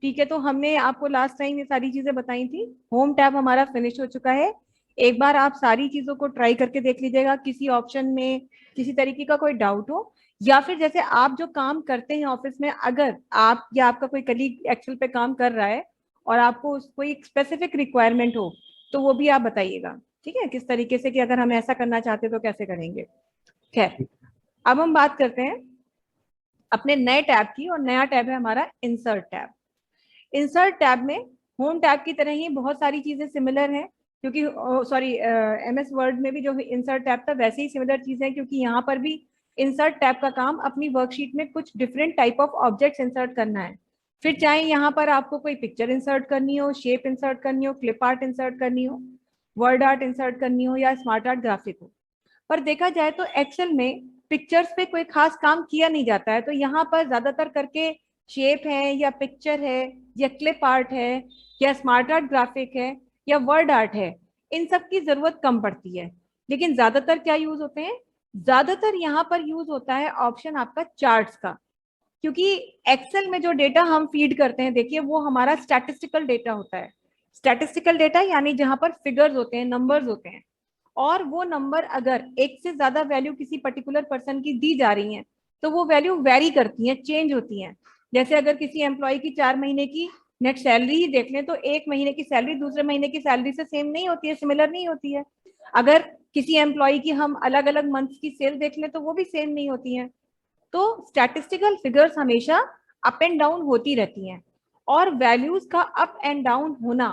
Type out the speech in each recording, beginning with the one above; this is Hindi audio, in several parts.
ठीक है, तो हमने आपको लास्ट टाइम ये सारी चीजें बताई थी। होम टैब हमारा फिनिश हो चुका है। एक बार आप सारी चीजों को ट्राई करके देख लीजिएगा, किसी ऑप्शन में किसी तरीके का कोई डाउट हो, या फिर जैसे आप जो काम करते हैं ऑफिस में, अगर आप या आपका कोई कलीग एक्सेल पे काम कर रहा है और आपको कोई स्पेसिफिक रिक्वायरमेंट हो, तो वो भी आप बताइएगा। ठीक है, किस तरीके से कि अगर हम ऐसा करना चाहते तो कैसे करेंगे। खैर, अब हम बात करते हैं अपने नए टैब की, और नया टैब है हमारा इंसर्ट टैब। इंसर्ट टैब में होम टैब की तरह ही बहुत सारी चीजें सिमिलर हैं, क्योंकि सॉरी, एमएस वर्ड में भी जो इंसर्ट टैब था वैसे ही सिमिलर चीजें हैं, क्योंकि यहाँ पर भी इंसर्ट टैब का काम अपनी वर्कशीट में कुछ different type of objects insert करना है। फिर चाहे यहाँ पर आपको कोई पिक्चर इंसर्ट करनी हो, शेप इंसर्ट करनी हो, क्लिप आर्ट इंसर्ट करनी हो, वर्ड आर्ट इंसर्ट करनी हो, या स्मार्ट आर्ट ग्राफिक हो। पर देखा जाए तो एक्सेल में पिक्चर्स पे कोई खास काम किया नहीं जाता है, तो यहाँ पर ज्यादातर करके शेप है, या पिक्चर है, या क्लिप आर्ट है, या स्मार्ट आर्ट ग्राफिक है, या वर्ड आर्ट है, इन सब की जरूरत कम पड़ती है। लेकिन ज्यादातर क्या यूज होते हैं, ज्यादातर यहाँ पर यूज होता है ऑप्शन आपका चार्ट्स का। क्योंकि एक्सेल में जो डेटा हम फीड करते हैं, देखिए वो हमारा स्टैटिस्टिकल डेटा होता है। स्टैटिस्टिकल डेटा यानी जहां पर फिगर्स होते हैं, नंबर्स होते हैं, और वो नंबर अगर एक से ज्यादा वैल्यू किसी पर्टिकुलर पर्सन की दी जा रही है, तो वो वैल्यू वेरी करती है, चेंज होती है। जैसे अगर किसी एम्प्लॉय की 4 महीने की नेट सैलरी ही देख लें, तो एक महीने की सैलरी दूसरे महीने की सैलरी से सेम नहीं होती है, सिमिलर नहीं होती है। अगर किसी एम्प्लॉय की हम अलग अलग मंथ्स की सेल देख लें, तो वो भी सेम नहीं होती है। तो स्टैटिस्टिकल फिगर्स हमेशा अप एंड डाउन होती रहती हैं, और वैल्यूज का अप एंड डाउन होना,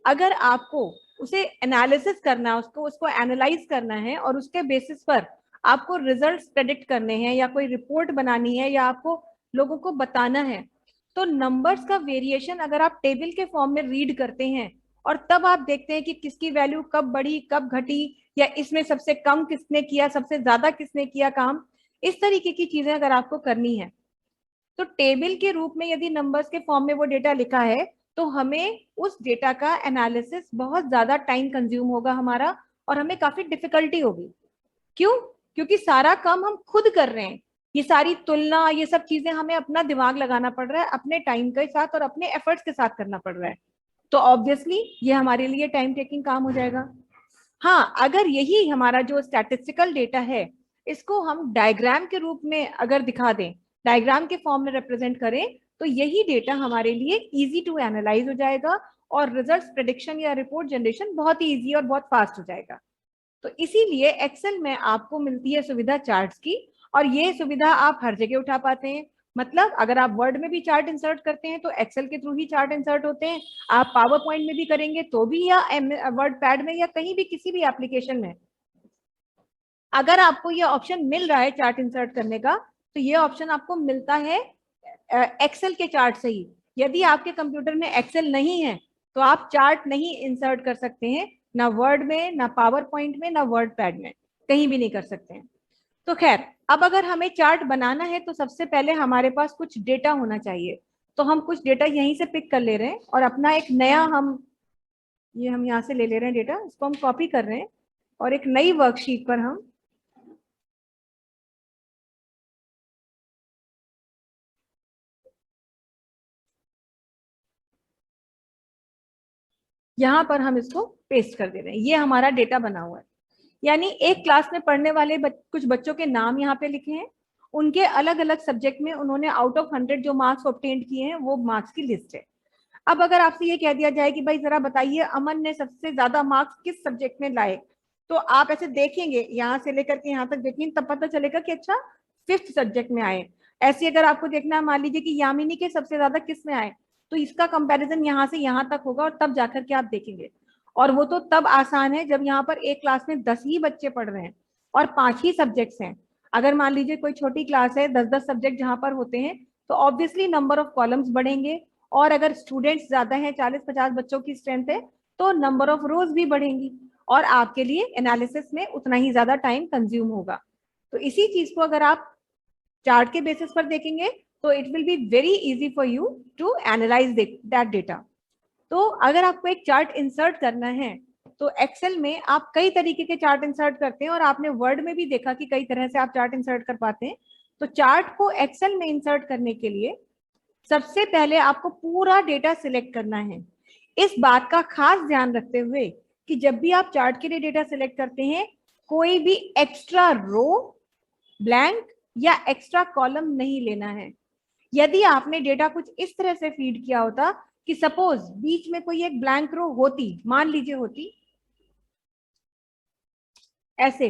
अगर आपको उसे एनालिसिस करना है, उसको उसको एनालाइज करना है, और उसके बेसिस पर आपको रिजल्ट्स प्रेडिक्ट करने हैं, या कोई रिपोर्ट बनानी है, या आपको लोगों को बताना है, तो नंबर्स का वेरिएशन अगर आप टेबल के फॉर्म में रीड करते हैं, और तब आप देखते हैं कि किसकी वैल्यू कब बढ़ी कब घटी, या इसमें सबसे कम किसने किया सबसे ज्यादा किसने किया काम, इस तरीके की चीजें अगर आपको करनी है, तो टेबल के रूप में यदि नंबर्स के फॉर्म में वो डेटा लिखा है, तो हमें उस डेटा का एनालिसिस बहुत ज्यादा टाइम कंज्यूम होगा हमारा, और हमें काफी डिफिकल्टी होगी। क्यों? क्योंकि सारा काम हम खुद कर रहे हैं। ये सारी तुलना, ये सब चीजें हमें अपना दिमाग लगाना पड़ रहा है, अपने टाइम के साथ और अपने एफर्ट्स के साथ करना पड़ रहा है। तो ऑब्वियसली ये हमारे लिए टाइम टेकिंग काम हो जाएगा। हाँ, अगर यही हमारा जो स्टैटिस्टिकल डेटा है, इसको हम डायग्राम के रूप में अगर दिखा दें, डायग्राम के फॉर्म में रिप्रेजेंट करें, तो यही डेटा हमारे लिए इजी टू एनालाइज हो जाएगा, और रिजल्ट्स प्रेडिक्शन या रिपोर्ट जनरेशन बहुत ही इजी और बहुत फास्ट हो जाएगा। तो इसीलिए एक्सेल में आपको मिलती है सुविधा चार्ट्स की, और ये सुविधा आप हर जगह उठा पाते हैं। मतलब अगर आप वर्ड में भी चार्ट इंसर्ट करते हैं, तो एक्सेल के थ्रू ही चार्ट इंसर्ट होते हैं। आप पावर पॉइंट में भी करेंगे तो भी, या वर्ड पैड में, या कहीं भी किसी भी एप्लीकेशन में, अगर आपको ये ऑप्शन मिल रहा है चार्ट इंसर्ट करने का, तो ये ऑप्शन आपको मिलता है एक्सेल के चार्ट से ही। यदि आपके कंप्यूटर में एक्सेल नहीं है, तो आप चार्ट नहीं इंसर्ट कर सकते हैं, ना वर्ड में, ना पावर पॉइंट में, ना वर्ड पैड में, कहीं भी नहीं कर सकते हैं। तो खैर, अब अगर हमें चार्ट बनाना है, तो सबसे पहले हमारे पास कुछ डेटा होना चाहिए। तो हम कुछ डेटा यहीं से पिक कर ले रहे हैं, और अपना एक नया हम यहाँ से ले रहे हैं डेटा, इसको हम कॉपी कर रहे हैं, और एक नई वर्कशीट पर हम यहाँ पर हम इसको पेस्ट कर दे रहे हैं। ये हमारा डेटा बना हुआ है। यानी एक क्लास में पढ़ने वाले कुछ बच्चों के नाम यहाँ पे लिखे हैं, उनके अलग अलग सब्जेक्ट में उन्होंने आउट ऑफ 100 जो मार्क्स ऑब्टेंड किए हैं, वो मार्क्स की लिस्ट है। अब अगर आपसे ये कह दिया जाए कि भाई जरा बताइए, अमन ने सबसे ज्यादा मार्क्स किस सब्जेक्ट में लाए, तो आप ऐसे देखेंगे, यहाँ से लेकर के यहाँ तक देखेंगे, तब पता चलेगा कि अच्छा, 5th सब्जेक्ट में आए। ऐसे अगर आपको देखना है, मान लीजिए कि यामिनी के सबसे ज्यादा किस में आए, तो इसका कंपैरिजन यहाँ से यहाँ तक होगा, और तब जाकर के आप देखेंगे। और वो तो तब आसान है जब यहाँ पर एक क्लास में 10 ही बच्चे पढ़ रहे हैं, और 5 ही सब्जेक्ट्स हैं। अगर मान लीजिए कोई छोटी क्लास है, 10-10 सब्जेक्ट जहाँ पर होते हैं, तो ऑब्वियसली नंबर ऑफ कॉलम्स बढ़ेंगे। और अगर स्टूडेंट्स ज्यादा हैं, 40-50 बच्चों की स्ट्रेंथ है, तो नंबर ऑफ रोज भी बढ़ेंगी, और आपके लिए एनालिसिस में उतना ही ज्यादा टाइम कंज्यूम होगा। तो इसी चीज को अगर आप चार्ट के बेसिस पर देखेंगे, तो it will be very easy for you to analyse that data. तो अगर आपको एक चार्ट इंसर्ट करना है, तो एक्सेल में आप कई तरीके के चार्ट इंसर्ट करते हैं, और आपने वर्ड में भी देखा कि कई तरह से आप चार्ट इंसर्ट कर पाते हैं। तो चार्ट को एक्सेल में इंसर्ट करने के लिए सबसे पहले आपको पूरा डेटा सिलेक्ट करना है। इस बात का खास ध्यान रखते हुए कि जब भी आप चार्ट के लिए डेटा सिलेक्ट करते हैं, कोई भी एक्स्ट्रा रो, ब्लैंक या एक्स्ट्रा कॉलम नहीं लेना है। यदि आपने डेटा कुछ इस तरह से फीड किया होता कि सपोज बीच में कोई एक ब्लैंक रो होती, मान लीजिए होती ऐसे,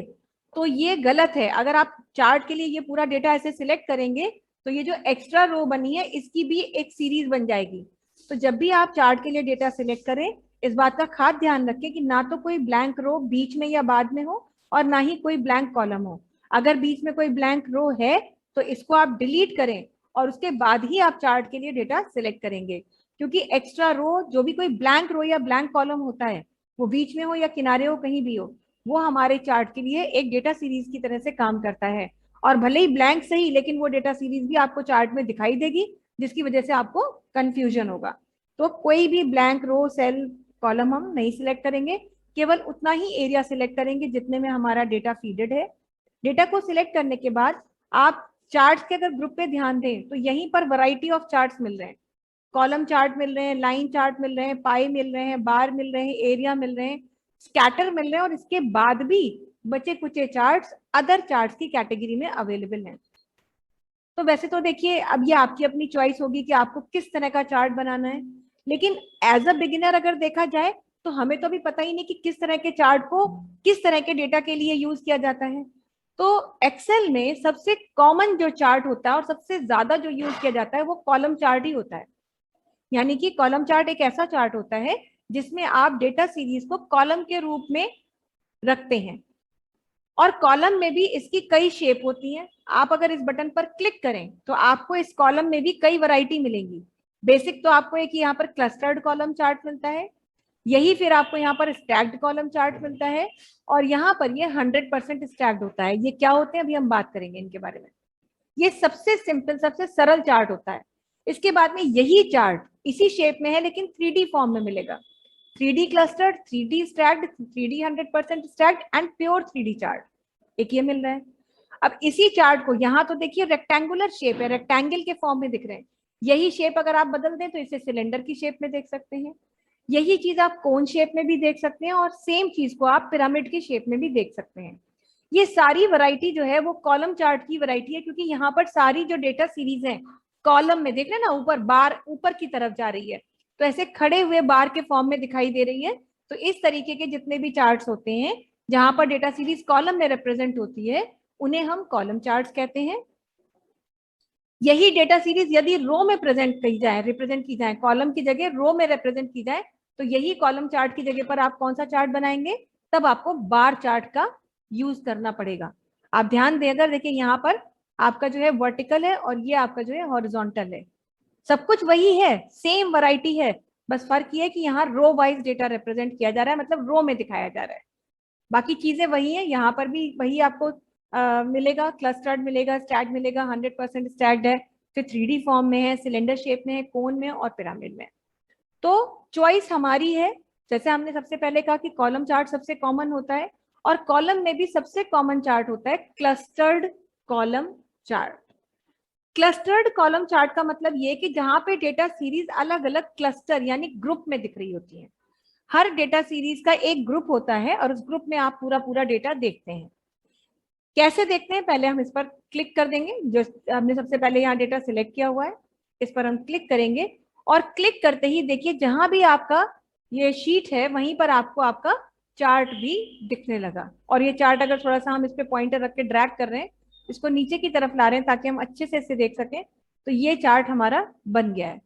तो ये गलत है। अगर आप चार्ट के लिए ये पूरा डेटा ऐसे सिलेक्ट करेंगे तो ये जो एक्स्ट्रा रो बनी है इसकी भी एक सीरीज बन जाएगी। तो जब भी आप चार्ट के लिए डेटा सिलेक्ट करें, इस बात का खास ध्यान रखें कि ना तो कोई ब्लैंक रो बीच में या बाद में हो और ना ही कोई ब्लैंक कॉलम हो। अगर बीच में कोई ब्लैंक रो है तो इसको आप डिलीट करें और उसके बाद ही आप चार्ट के लिए डेटा सिलेक्ट करेंगे, क्योंकि एक्स्ट्रा रो, जो भी कोई ब्लैंक रो या ब्लैंक कॉलम होता है, वो बीच में हो या किनारे हो, कहीं भी हो, वो हमारे चार्ट के लिए एक डेटा सीरीज की तरह से काम करता है। और भले ही ब्लैंक सही, लेकिन वो डेटा सीरीज भी आपको चार्ट में दिखाई देगी, जिसकी वजह से आपको कंफ्यूजन होगा। तो कोई भी ब्लैंक रो, सेल, कॉलम हम नहीं सिलेक्ट करेंगे, केवल उतना ही एरिया सिलेक्ट करेंगे जितने में हमारा डेटा फीडेड है। डेटा को सिलेक्ट करने के बाद आप चार्ट्स के अगर ग्रुप पे ध्यान दें तो यहीं पर वैरायटी ऑफ चार्ट्स मिल रहे हैं। कॉलम चार्ट मिल रहे हैं, लाइन चार्ट मिल रहे हैं, पाई मिल रहे हैं, बार मिल रहे हैं, एरिया मिल रहे हैं, स्कैटर मिल रहे हैं, और इसके बाद भी बचे कुचे चार्ट्स अदर चार्ट्स की कैटेगरी में अवेलेबल हैं। तो वैसे तो देखिए, अब ये आपकी अपनी चॉइस होगी कि आपको किस तरह का चार्ट बनाना है, लेकिन एज अ बिगिनर अगर देखा जाए तो हमें तो अभी पता ही नहीं कि किस तरह के चार्ट को किस तरह के डेटा के लिए यूज किया जाता है। तो एक्सेल में सबसे कॉमन जो चार्ट होता है और सबसे ज्यादा जो यूज किया जाता है वो कॉलम चार्ट ही होता है। यानी कि कॉलम चार्ट एक ऐसा चार्ट होता है जिसमें आप डेटा सीरीज को कॉलम के रूप में रखते हैं, और कॉलम में भी इसकी कई शेप होती हैं। आप अगर इस बटन पर क्लिक करें तो आपको इस कॉलम में भी कई वैरायटी मिलेंगी। बेसिक तो आपको एक यहाँ पर क्लस्टर्ड कॉलम चार्ट मिलता है, यही फिर आपको यहाँ पर स्टैक्ड कॉलम चार्ट मिलता है, और यहाँ पर ये 100% स्टैक्ड होता है। ये क्या होते हैं अभी हम बात करेंगे इनके बारे में। ये सबसे सिंपल, सबसे सरल चार्ट होता है। इसके बाद में यही चार्ट इसी शेप में है लेकिन 3D फॉर्म में मिलेगा। 3D clustered, 3D stacked, 3D 100% stacked and pure 3D chart, एक ये मिल रहा है। अब इसी चार्ट को यहाँ तो देखिए रेक्टेंगुलर शेप है, रेक्टेंगल के फॉर्म में दिख रहे हैं। यही शेप अगर आप बदल दें तो इसे सिलेंडर की शेप में देख सकते हैं। यही चीज आप कोन शेप में भी देख सकते हैं, और सेम चीज को आप पिरामिड की शेप में भी देख सकते हैं। ये सारी वैरायटी जो है वो कॉलम चार्ट की वैरायटी है, क्योंकि यहाँ पर सारी जो डेटा सीरीज है कॉलम में, देख रहे हैं ना, ऊपर बार ऊपर की तरफ जा रही है, तो ऐसे खड़े हुए बार के फॉर्म में दिखाई दे रही है। तो इस तरीके के जितने भी चार्ट्स होते हैं जहां पर डेटा सीरीज कॉलम में रिप्रेजेंट होती है, उन्हें हम कॉलम चार्ट्स कहते हैं। यही डेटा सीरीज यदि रो में प्रेजेंट की जाए, रिप्रेजेंट की जाए, कॉलम की जगह रो में रिप्रेजेंट की जाए, तो यही कॉलम चार्ट की जगह पर आप कौन सा चार्ट बनाएंगे, तब आपको बार चार्ट का यूज करना पड़ेगा। आप ध्यान दें, अगर देखिए यहाँ पर आपका जो है वर्टिकल है और ये आपका जो है हॉरिजॉन्टल है, सब कुछ वही है, सेम वैरायटी है, बस फर्क ये है कि यहाँ रो वाइज डेटा रिप्रेजेंट किया जा रहा है, मतलब रो में दिखाया जा रहा है। बाकी चीजें वही है, यहाँ पर भी वही आपको मिलेगा, क्लस्टर्ड मिलेगा, स्टैक्ड मिलेगा, 100% स्टैक्ड है, फिर 3D फॉर्म में है, सिलेंडर शेप में है, कोन में और पिरामिड में। तो चॉइस हमारी है। जैसे हमने सबसे पहले कहा कि कॉलम चार्ट सबसे कॉमन होता है, और कॉलम में भी सबसे कॉमन चार्ट होता है clustered column chart. Clustered column chart का मतलब ये कि जहां पे डेटा सीरीज अलग अलग क्लस्टर यानी ग्रुप में दिख रही होती है। हर डेटा सीरीज का एक ग्रुप होता है और उस ग्रुप में आप पूरा पूरा डेटा देखते हैं। कैसे देखते हैं, पहले हम इस पर क्लिक कर देंगे, जो हमने सबसे पहले यहाँ डेटा सिलेक्ट किया हुआ है, इस पर हम क्लिक करेंगे, और क्लिक करते ही देखिए जहां भी आपका ये शीट है वहीं पर आपको आपका चार्ट भी दिखने लगा। और ये चार्ट अगर थोड़ा सा हम इस पे पॉइंटर रख के ड्रैग कर रहे हैं, इसको नीचे की तरफ ला रहे हैं ताकि हम अच्छे से इसे देख सकें, तो ये चार्ट हमारा बन गया है।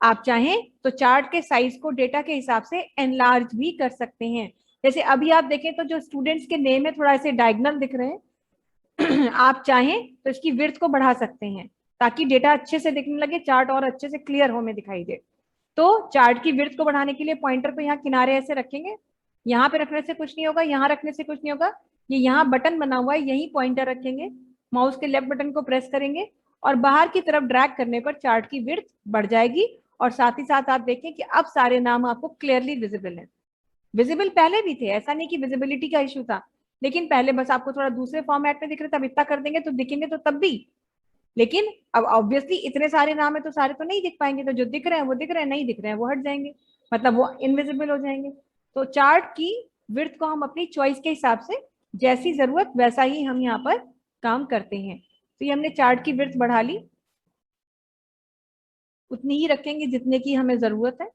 आप चाहें तो चार्ट के साइज को डेटा के हिसाब से एनलार्ज भी कर सकते हैं। जैसे अभी आप देखें तो जो स्टूडेंट्स के नेम है थोड़ा ऐसे डायगनल दिख रहे हैं आप चाहें तो इसकी विड्थ को बढ़ा सकते हैं ताकि डेटा अच्छे से दिखने लगे, चार्ट और अच्छे से क्लियर हमें दिखाई दे। तो चार्ट की विड्थ को बढ़ाने के लिए पॉइंटर को यहाँ किनारे ऐसे रखेंगे, यहाँ पे रखने से कुछ नहीं होगा, यहाँ रखने से कुछ नहीं होगा, ये यहाँ बटन बना हुआ है, यही पॉइंटर रखेंगे, माउस के लेफ्ट बटन को प्रेस करेंगे और बाहर की तरफ ड्रैग करने पर चार्ट की विड्थ बढ़ जाएगी। और साथ ही साथ आप देखें कि अब सारे नाम आपको क्लियरली विजिबल हैं। विजिबल पहले भी थे, ऐसा नहीं कि विजिबिलिटी का इशू था, लेकिन पहले बस आपको थोड़ा दूसरे फॉर्मेट में दिख रहे थे, अब इतना कर देंगे तो दिखेंगे तो तब भी, लेकिन अब ऑब्वियसली इतने सारे नाम है तो सारे तो नहीं दिख पाएंगे, तो जो दिख रहे हैं वो दिख रहे हैं, नहीं दिख रहे हैं वो हट जाएंगे, मतलब वो इनविजिबल हो जाएंगे। तो चार्ट की विड्थ को हम अपनी चॉइस के हिसाब से, जैसी जरूरत वैसा ही हम यहाँ पर काम करते हैं। तो ये हमने चार्ट की विड्थ बढ़ा ली, उतनी ही रखेंगे जितने की हमें जरूरत है।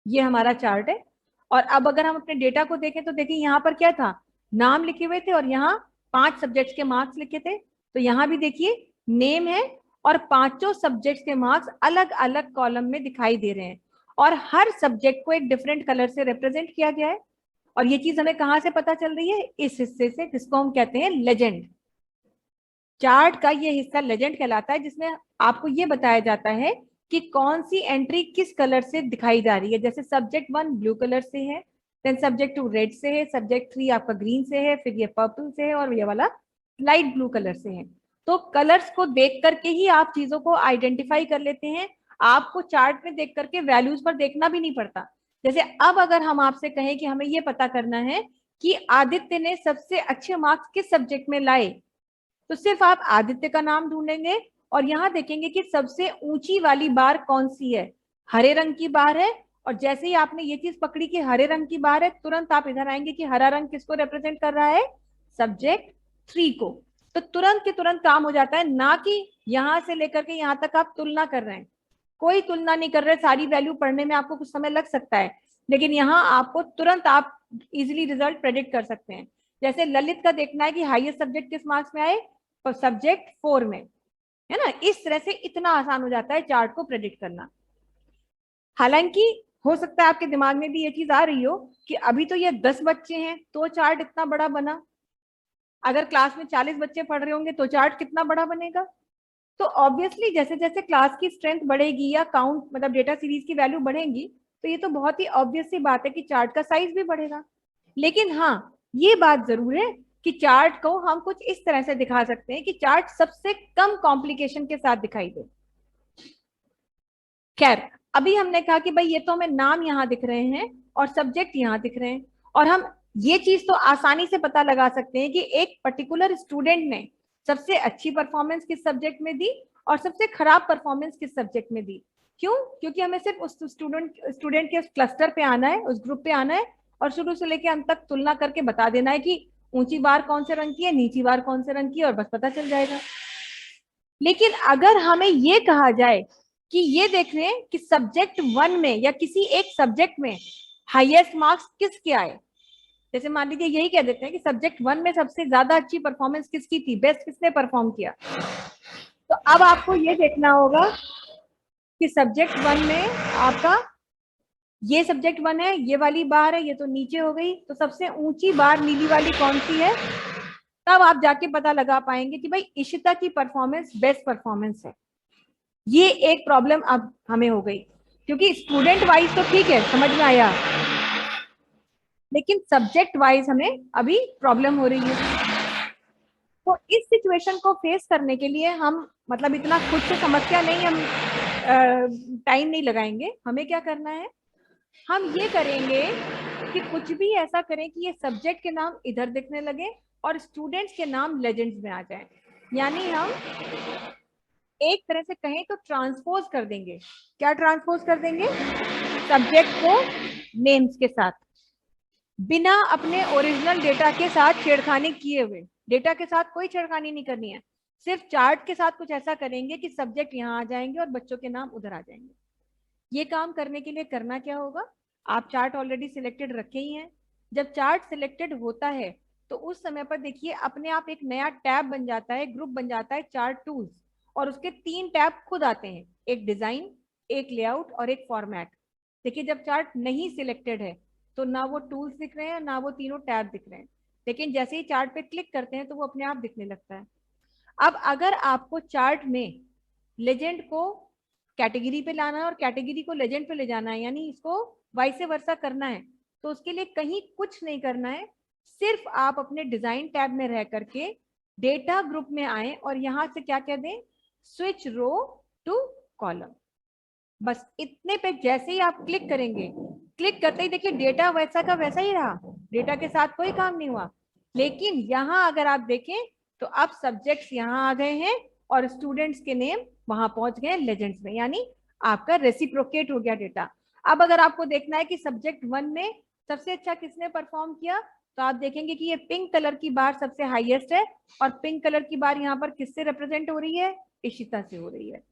ये हमारा चार्ट है। और अब अगर हम अपने डेटा को देखें तो देखिए यहाँ पर क्या था, नाम लिखे हुए थे और यहाँ 5 सब्जेक्ट्स के मार्क्स लिखे थे। तो यहाँ भी देखिए नेम है और पांचों सब्जेक्ट्स के मार्क्स अलग अलग कॉलम में दिखाई दे रहे हैं, और हर सब्जेक्ट को एक डिफरेंट कलर से रिप्रेजेंट किया गया है। और ये चीज हमें कहाँ से पता चल रही है, इस हिस्से से, जिसको हम कहते हैं लेजेंड। चार्ट का ये हिस्सा लेजेंड कहलाता है, जिसमें आपको ये बताया जाता है कि कौन सी एंट्री किस कलर से दिखाई जा रही है। जैसे सब्जेक्ट 1 ब्लू कलर से है, देन सब्जेक्ट 2 रेड से है, सब्जेक्ट 3 आपका ग्रीन से है, फिर ये पर्पल से है, और ये वाला लाइट ब्लू कलर से है। तो कलर्स को देख करके ही आप चीजों को आइडेंटिफाई कर लेते हैं। आपको चार्ट में देख करके वैल्यूज पर देखना भी नहीं पड़ता। जैसे अब अगर हम आपसे कहें कि हमें ये पता करना है कि आदित्य ने सबसे अच्छे मार्क्स किस सब्जेक्ट में लाए, तो सिर्फ आप आदित्य का नाम ढूंढेंगे और यहाँ देखेंगे कि सबसे ऊंची वाली बार कौन सी है, हरे रंग की बार है। और जैसे ही आपने ये चीज पकड़ी कि हरे रंग की बार है, तुरंत आप इधर आएंगे कि हरा रंग किसको रिप्रेजेंट कर रहा है, सब्जेक्ट 3 को। तो तुरंत के तुरंत काम हो जाता है, ना कि यहां से लेकर के यहां तक आप तुलना कर रहे हैं। कोई तुलना नहीं कर रहे, सारी वैल्यू पढ़ने में आपको कुछ समय लग सकता है, लेकिन यहाँ आपको तुरंत आप इजिली रिजल्ट प्रेडिक्ट कर सकते हैं। जैसे ललित का देखना है कि हाईएस्ट सब्जेक्ट किस मार्क्स में आए, तो सब्जेक्ट 4 में, है ना। इस तरह से इतना आसान हो जाता है चार्ट को प्रेडिक्ट करना। हालांकि हो सकता है आपके दिमाग में भी ये चीज आ रही हो कि अभी तो ये 10 बच्चे हैं तो चार्ट इतना बड़ा बना, अगर क्लास में 40 बच्चे पढ़ रहे होंगे तो चार्ट कितना बड़ा बनेगा। तो ऑब्वियसली जैसे जैसे क्लास की स्ट्रेंथ बढ़ेगी या काउंट मतलब डेटा सीरीज की वैल्यू बढ़ेगी, तो ये तो बहुत ही ऑब्वियस सी बात है कि चार्ट का साइज भी बढ़ेगा। लेकिन हाँ, ये बात जरूर है कि चार्ट को हम कुछ इस तरह से दिखा सकते हैं कि चार्ट सबसे कम कॉम्प्लिकेशन के साथ दिखाई दे। खैर, अभी हमने कहा कि भाई ये तो हमें नाम यहाँ दिख रहे हैं और सब्जेक्ट यहाँ दिख रहे हैं, और हम ये चीज तो आसानी से पता लगा सकते हैं कि एक पर्टिकुलर स्टूडेंट ने सबसे अच्छी परफॉर्मेंस किस सब्जेक्ट में दी और सबसे खराब परफॉर्मेंस किस सब्जेक्ट में दी। क्यों? क्योंकि हमें सिर्फ उस स्टूडेंट के उस क्लस्टर पे आना है, उस ग्रुप पे आना है, और शुरू से लेकर अंत तक तुलना करके बता देना है कि ऊंची बार कौन से रंग की है, नीची बार कौन से रंग की है, और बस पता चल जाएगा। लेकिन अगर हमें ये कहा जाए कि ये देख रहे हैं कि सब्जेक्ट 1 में या किसी एक सब्जेक्ट में हाईएस्ट मार्क्स किसके आए, जैसे मान लीजिए यही कह देते हैं कि सब्जेक्ट 1 में सबसे ज्यादा अच्छी परफॉर्मेंस किसकी थी, बेस्ट किसने परफॉर्म किया, तो अब आपको ये देखना होगा कि सब्जेक्ट 1 में आपका ये सब्जेक्ट 1 है, ये वाली बार है, ये तो नीचे हो गई, तो सबसे ऊंची बार नीली वाली कौन सी है, तब आप जाके पता लगा पाएंगे कि भाई इशिता की परफॉर्मेंस बेस्ट परफॉर्मेंस है। ये एक प्रॉब्लम अब हमें हो गई, क्योंकि स्टूडेंट वाइज तो ठीक है, समझ में आया, लेकिन सब्जेक्ट वाइज हमें अभी प्रॉब्लम हो रही है। तो इस सिचुएशन को फेस करने के लिए हम मतलब इतना खुद से समस्या नहीं, हम टाइम नहीं लगाएंगे। हमें क्या करना है, हम ये करेंगे कि कुछ भी ऐसा करें कि ये सब्जेक्ट के नाम इधर दिखने लगे और स्टूडेंट्स के नाम लेजेंड्स में आ जाए। यानी हम एक तरह से कहें तो ट्रांसपोज कर देंगे। क्या ट्रांसपोज कर देंगे? सब्जेक्ट को नेम्स के साथ, बिना अपने ओरिजिनल डेटा के साथ छेड़खानी किए हुए। डेटा के साथ कोई छेड़खानी नहीं करनी है, सिर्फ चार्ट के साथ कुछ ऐसा करेंगे कि सब्जेक्ट यहाँ आ जाएंगे और बच्चों के नाम उधर आ जाएंगे। ये काम करने के लिए करना क्या होगा, आप चार्ट ऑलरेडी सिलेक्टेड रखे ही हैं। जब चार्ट सिलेक्टेड होता है तो उस समय पर देखिए अपने आप एक नया टैब बन जाता है, ग्रुप बन जाता है चार्ट टूल्स, और उसके 3 टैब खुद आते हैं, एक डिजाइन, एक लेआउट और एक फॉर्मेट। देखिए जब चार्ट नहीं सिलेक्टेड है तो ना वो टूल्स दिख रहे हैं ना वो तीनों टैब दिख रहे हैं, लेकिन जैसे ही चार्ट पे क्लिक करते हैं तो वो अपने आप दिखने लगता है। अब अगर आपको चार्ट में लेजेंड को कैटेगरी पे लाना है और कैटेगरी को लेजेंड पे ले जाना है, यानी इसको वाइस वर्सा करना है, तो उसके लिए कहीं कुछ नहीं करना है, सिर्फ आप अपने डिजाइन टैब में रह करके डेटा ग्रुप में आए और यहां से क्या कह दें, स्विच रो टू कॉलम। बस इतने पे जैसे ही आप क्लिक करेंगे, क्लिक करते ही देखिए डेटा वैसा का वैसा ही रहा, डेटा के साथ कोई काम नहीं हुआ। लेकिन यहाँ अगर आप देखें तो अब सब्जेक्ट्स यहाँ आ गए हैं और स्टूडेंट्स के नेम वहां पहुंच गए लेजेंड्स में, यानी आपका रेसिप्रोकेट हो गया डेटा। अब अगर आपको देखना है कि सब्जेक्ट 1 में सबसे अच्छा किसने परफॉर्म किया, तो आप देखेंगे कि ये पिंक कलर की बार सबसे हाईएस्ट है, और पिंक कलर की बार यहाँ पर किससे रिप्रेजेंट हो रही है, इशिता से हो रही है।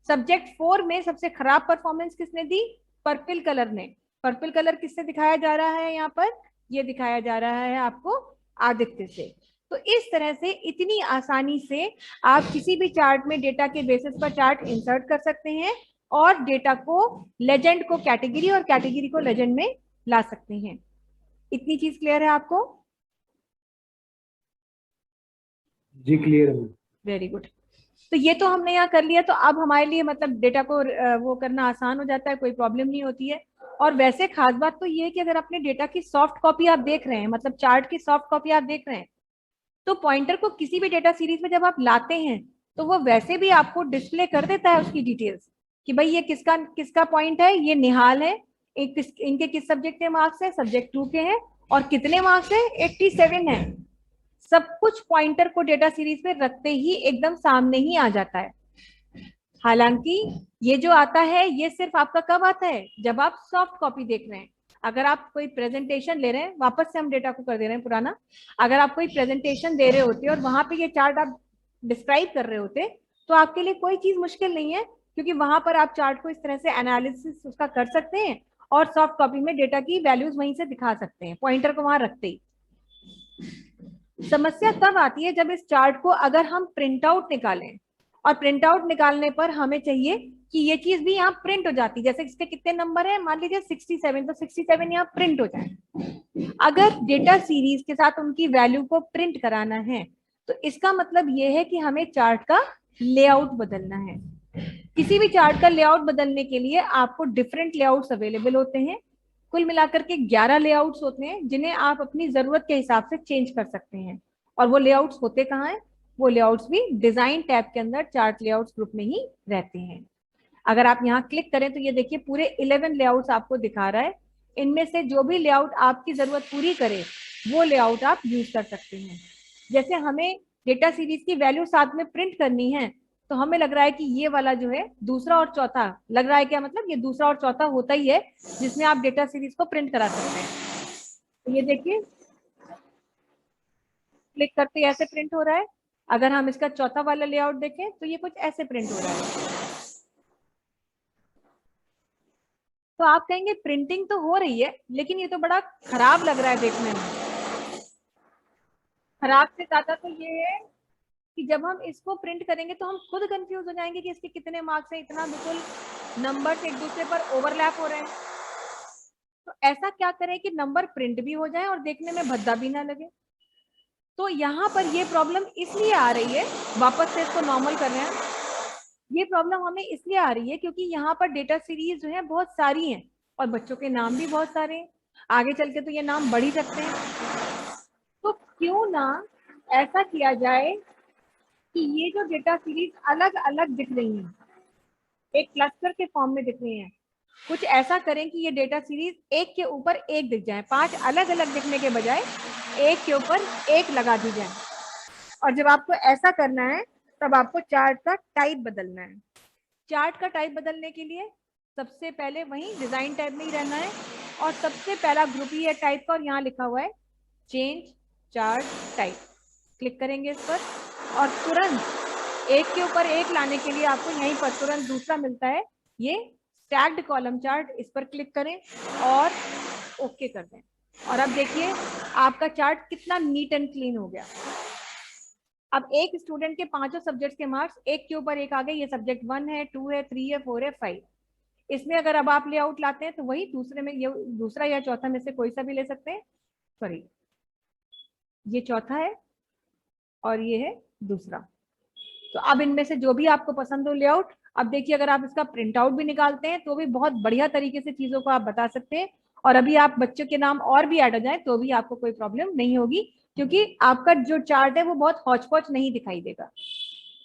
सब्जेक्ट 4 में सबसे खराब परफॉर्मेंस किसने दी, पर्पल कलर ने। पर्पल कलर किससे दिखाया जा रहा है, यहाँ पर ये दिखाया जा रहा है आपको आदित्य से। तो इस तरह से इतनी आसानी से आप किसी भी चार्ट में डेटा के बेसिस पर चार्ट इंसर्ट कर सकते हैं, और डेटा को, लेजेंड को कैटेगरी और कैटेगरी को लेजेंड में ला सकते हैं। इतनी चीज क्लियर है आपको? जी क्लियर है। Very good. तो ये तो हमने यहाँ कर लिया, तो अब हमारे लिए मतलब डेटा को वो करना आसान हो जाता है, कोई प्रॉब्लम नहीं होती है। और वैसे खास बात तो ये है कि अगर अपने डेटा की सॉफ्ट कॉपी आप देख रहे हैं, मतलब चार्ट की सॉफ्ट कॉपी आप देख रहे हैं, तो पॉइंटर को किसी भी डेटा सीरीज में जब आप लाते हैं तो वो वैसे भी आपको डिस्प्ले कर देता है उसकी डिटेल्स, कि भाई ये किसका किसका पॉइंट है, ये निहाल है, इनके किस सब्जेक्ट के मार्क्स है, सब्जेक्ट 2 के हैं, और कितने मार्क्स है, 87 है। सब कुछ पॉइंटर को डेटा सीरीज पे रखते ही एकदम सामने ही आ जाता है। हालांकि ये जो आता है ये सिर्फ आपका कब आता है, जब आप सॉफ्ट कॉपी देख रहे हैं। अगर आप कोई प्रेजेंटेशन ले रहे हैं, वापस से हम डेटा को कर दे रहे हैं पुराना, अगर आप कोई प्रेजेंटेशन दे रहे होते और वहां पे ये चार्ट आप डिस्क्राइब कर रहे होते, तो आपके लिए कोई चीज मुश्किल नहीं है, क्योंकि वहां पर आप चार्ट को इस तरह से एनालिसिस उसका कर सकते हैं, और सॉफ्ट कॉपी में डेटा की वैल्यूज वहीं से दिखा सकते हैं, पॉइंटर को वहां रखते ही। समस्या तब आती है जब इस चार्ट को अगर हम प्रिंट आउट निकालें, और प्रिंट आउट निकालने पर हमें चाहिए कि ये चीज भी यहाँ प्रिंट हो जाती, जैसे इसके कितने नंबर है, मान लीजिए 67, तो 67 यहाँ प्रिंट हो जाए। अगर डेटा सीरीज के साथ उनकी वैल्यू को प्रिंट कराना है, तो इसका मतलब ये है कि हमें चार्ट का लेआउट बदलना है। किसी भी चार्ट का लेआउट बदलने के लिए आपको डिफरेंट लेआउट्स अवेलेबल होते हैं। कुल मिलाकर के 11 लेआउट्स होते हैं, जिन्हें आप अपनी जरूरत के हिसाब से चेंज कर सकते हैं। और वो लेआउट्स होते कहाँ हैं, वो लेआउट्स भी डिजाइन टैब के अंदर चार्ट लेआउट्स ग्रुप में ही रहते हैं। अगर आप यहाँ क्लिक करें तो ये देखिए पूरे 11 लेआउट्स आपको दिखा रहा है। इनमें से जो भी लेआउट आपकी जरूरत पूरी करे वो लेआउट आप यूज कर सकते हैं। जैसे हमें डेटा सीरीज की वैल्यू साथ में प्रिंट करनी है, तो हमें लग रहा है कि ये वाला जो है दूसरा और चौथा, लग रहा है क्या, मतलब ये दूसरा और चौथा होता ही है जिसमें आप डेटा सीरीज को प्रिंट करा सकते हैं। तो ये देखिए क्लिक करते ऐसे प्रिंट हो रहा है। अगर हम इसका चौथा वाला लेआउट देखें तो ये कुछ ऐसे प्रिंट हो रहा है। तो आप कहेंगे प्रिंटिंग तो हो रही है, लेकिन ये तो बड़ा खराब लग रहा है देखने में। खराब से ज्यादा तो ये है कि जब हम इसको प्रिंट करेंगे तो हम खुद कंफ्यूज हो जाएंगे कि इसके कितने मार्क्स हैं, इतना बिल्कुल नंबर्स एक दूसरे पर ओवरलैप हो रहे हैं। तो ऐसा क्या करें कि नंबर प्रिंट भी हो जाए और देखने में भद्दा भी ना लगे। तो यहाँ पर ये प्रॉब्लम इसलिए आ रही है, वापस से इसको नॉर्मल कर रहे हैं, ये प्रॉब्लम हमें इसलिए आ रही है क्योंकि यहाँ पर डेटा सीरीज जो है बहुत सारी हैं, और बच्चों के नाम भी बहुत सारे हैं, आगे चल के तो ये नाम बढ़ ही सकते हैं। तो क्यों ना ऐसा किया जाए कि ये जो डेटा सीरीज अलग अलग दिख रही हैं, एक क्लस्टर के फॉर्म में दिख रही हैं, कुछ ऐसा करें कि ये डेटा सीरीज एक के ऊपर एक दिख जाए, 5 अलग अलग दिखने के बजाय एक के ऊपर एक लगा दी जाए। और जब आपको ऐसा करना है तब आपको चार्ट का टाइप बदलना है। चार्ट का टाइप बदलने के लिए सबसे पहले वहीं डिजाइन टैब में ही रहना है, और सबसे पहला ग्रुप ही है टाइप का, और यहाँ लिखा हुआ है चेंज चार्ट टाइप। क्लिक करेंगे इस पर, और तुरंत एक के ऊपर एक लाने के लिए आपको यहीं पर तुरंत दूसरा मिलता है, ये स्टैक्ड कॉलम चार्ट। इस पर क्लिक करें और ओके कर दें, और अब देखिए आपका चार्ट कितना नीट एंड क्लीन हो गया। अब एक स्टूडेंट के 5 सब्जेक्ट के मार्क्स एक के ऊपर एक आ गए, ये सब्जेक्ट 1 है, 2 है, 3 है, 4 है, 5। इसमें अगर अब आप लेआउट लाते हैं तो वही दूसरे में, ये दूसरा या चौथा में से कोई सा भी ले सकते हैं। सॉरी, ये चौथा है और ये है दूसरा। तो अब इनमें से जो भी आपको पसंद हो लेआउट, अब देखिए अगर आप इसका प्रिंट आउट भी निकालते हैं तो भी बहुत बढ़िया तरीके से चीजों को आप बता सकते हैं, और अभी आप बच्चों के नाम और भी ऐड हो जाए तो भी आपको कोई प्रॉब्लम नहीं होगी, क्योंकि आपका जो चार्ट है वो बहुत हौच पौच नहीं दिखाई देगा।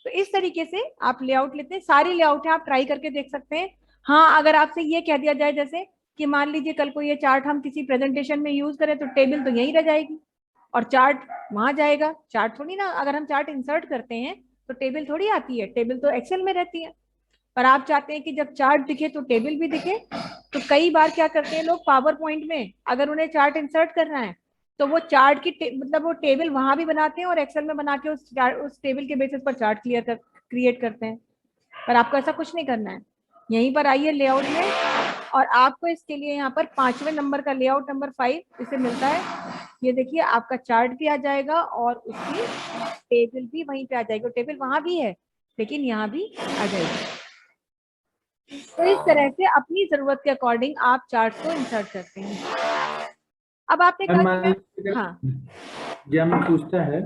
तो इस तरीके से आप लेआउट लेते हैं, सारी लेआउट है आप ट्राई करके देख सकते हैं। हाँ, अगर आपसे ये कह दिया जाए जैसे कि मान लीजिए कल को ये चार्ट हम किसी प्रेजेंटेशन में यूज करें तो टेबल तो यहीं रह जाएगी और चार्ट वहां जाएगा, चार्ट थोड़ी ना, अगर हम चार्ट इंसर्ट करते हैं तो टेबल थोड़ी आती है, टेबल तो एक्सेल में रहती है। पर आप चाहते हैं कि जब चार्ट दिखे तो टेबल भी दिखे। तो कई बार क्या करते हैं लोग, पावर पॉइंट में अगर उन्हें चार्ट इंसर्ट करना है तो वो चार्ट की मतलब वो टेबल वहां भी बनाते हैं और एक्सेल में बना के उस टेबल के बेसिस पर चार्ट क्रिएट करते हैं। पर आपको ऐसा कुछ नहीं करना है। यहीं पर आइए लेआउट में, और आपको इसके लिए यहाँ पर 5वें नंबर का लेआउट नंबर 5 इसे मिलता है। ये देखिए आपका चार्ट भी आ जाएगा और उसकी टेबल भी वहीं पे आ जाएगी। टेबल वहां भी है लेकिन यहाँ भी आ जाएगी। तो इस तरह से अपनी जरूरत के अकॉर्डिंग आप चार्ट को इंसर्ट करते हैं। अब आपने कहा कि मैं, हाँ जब हमें पूछता है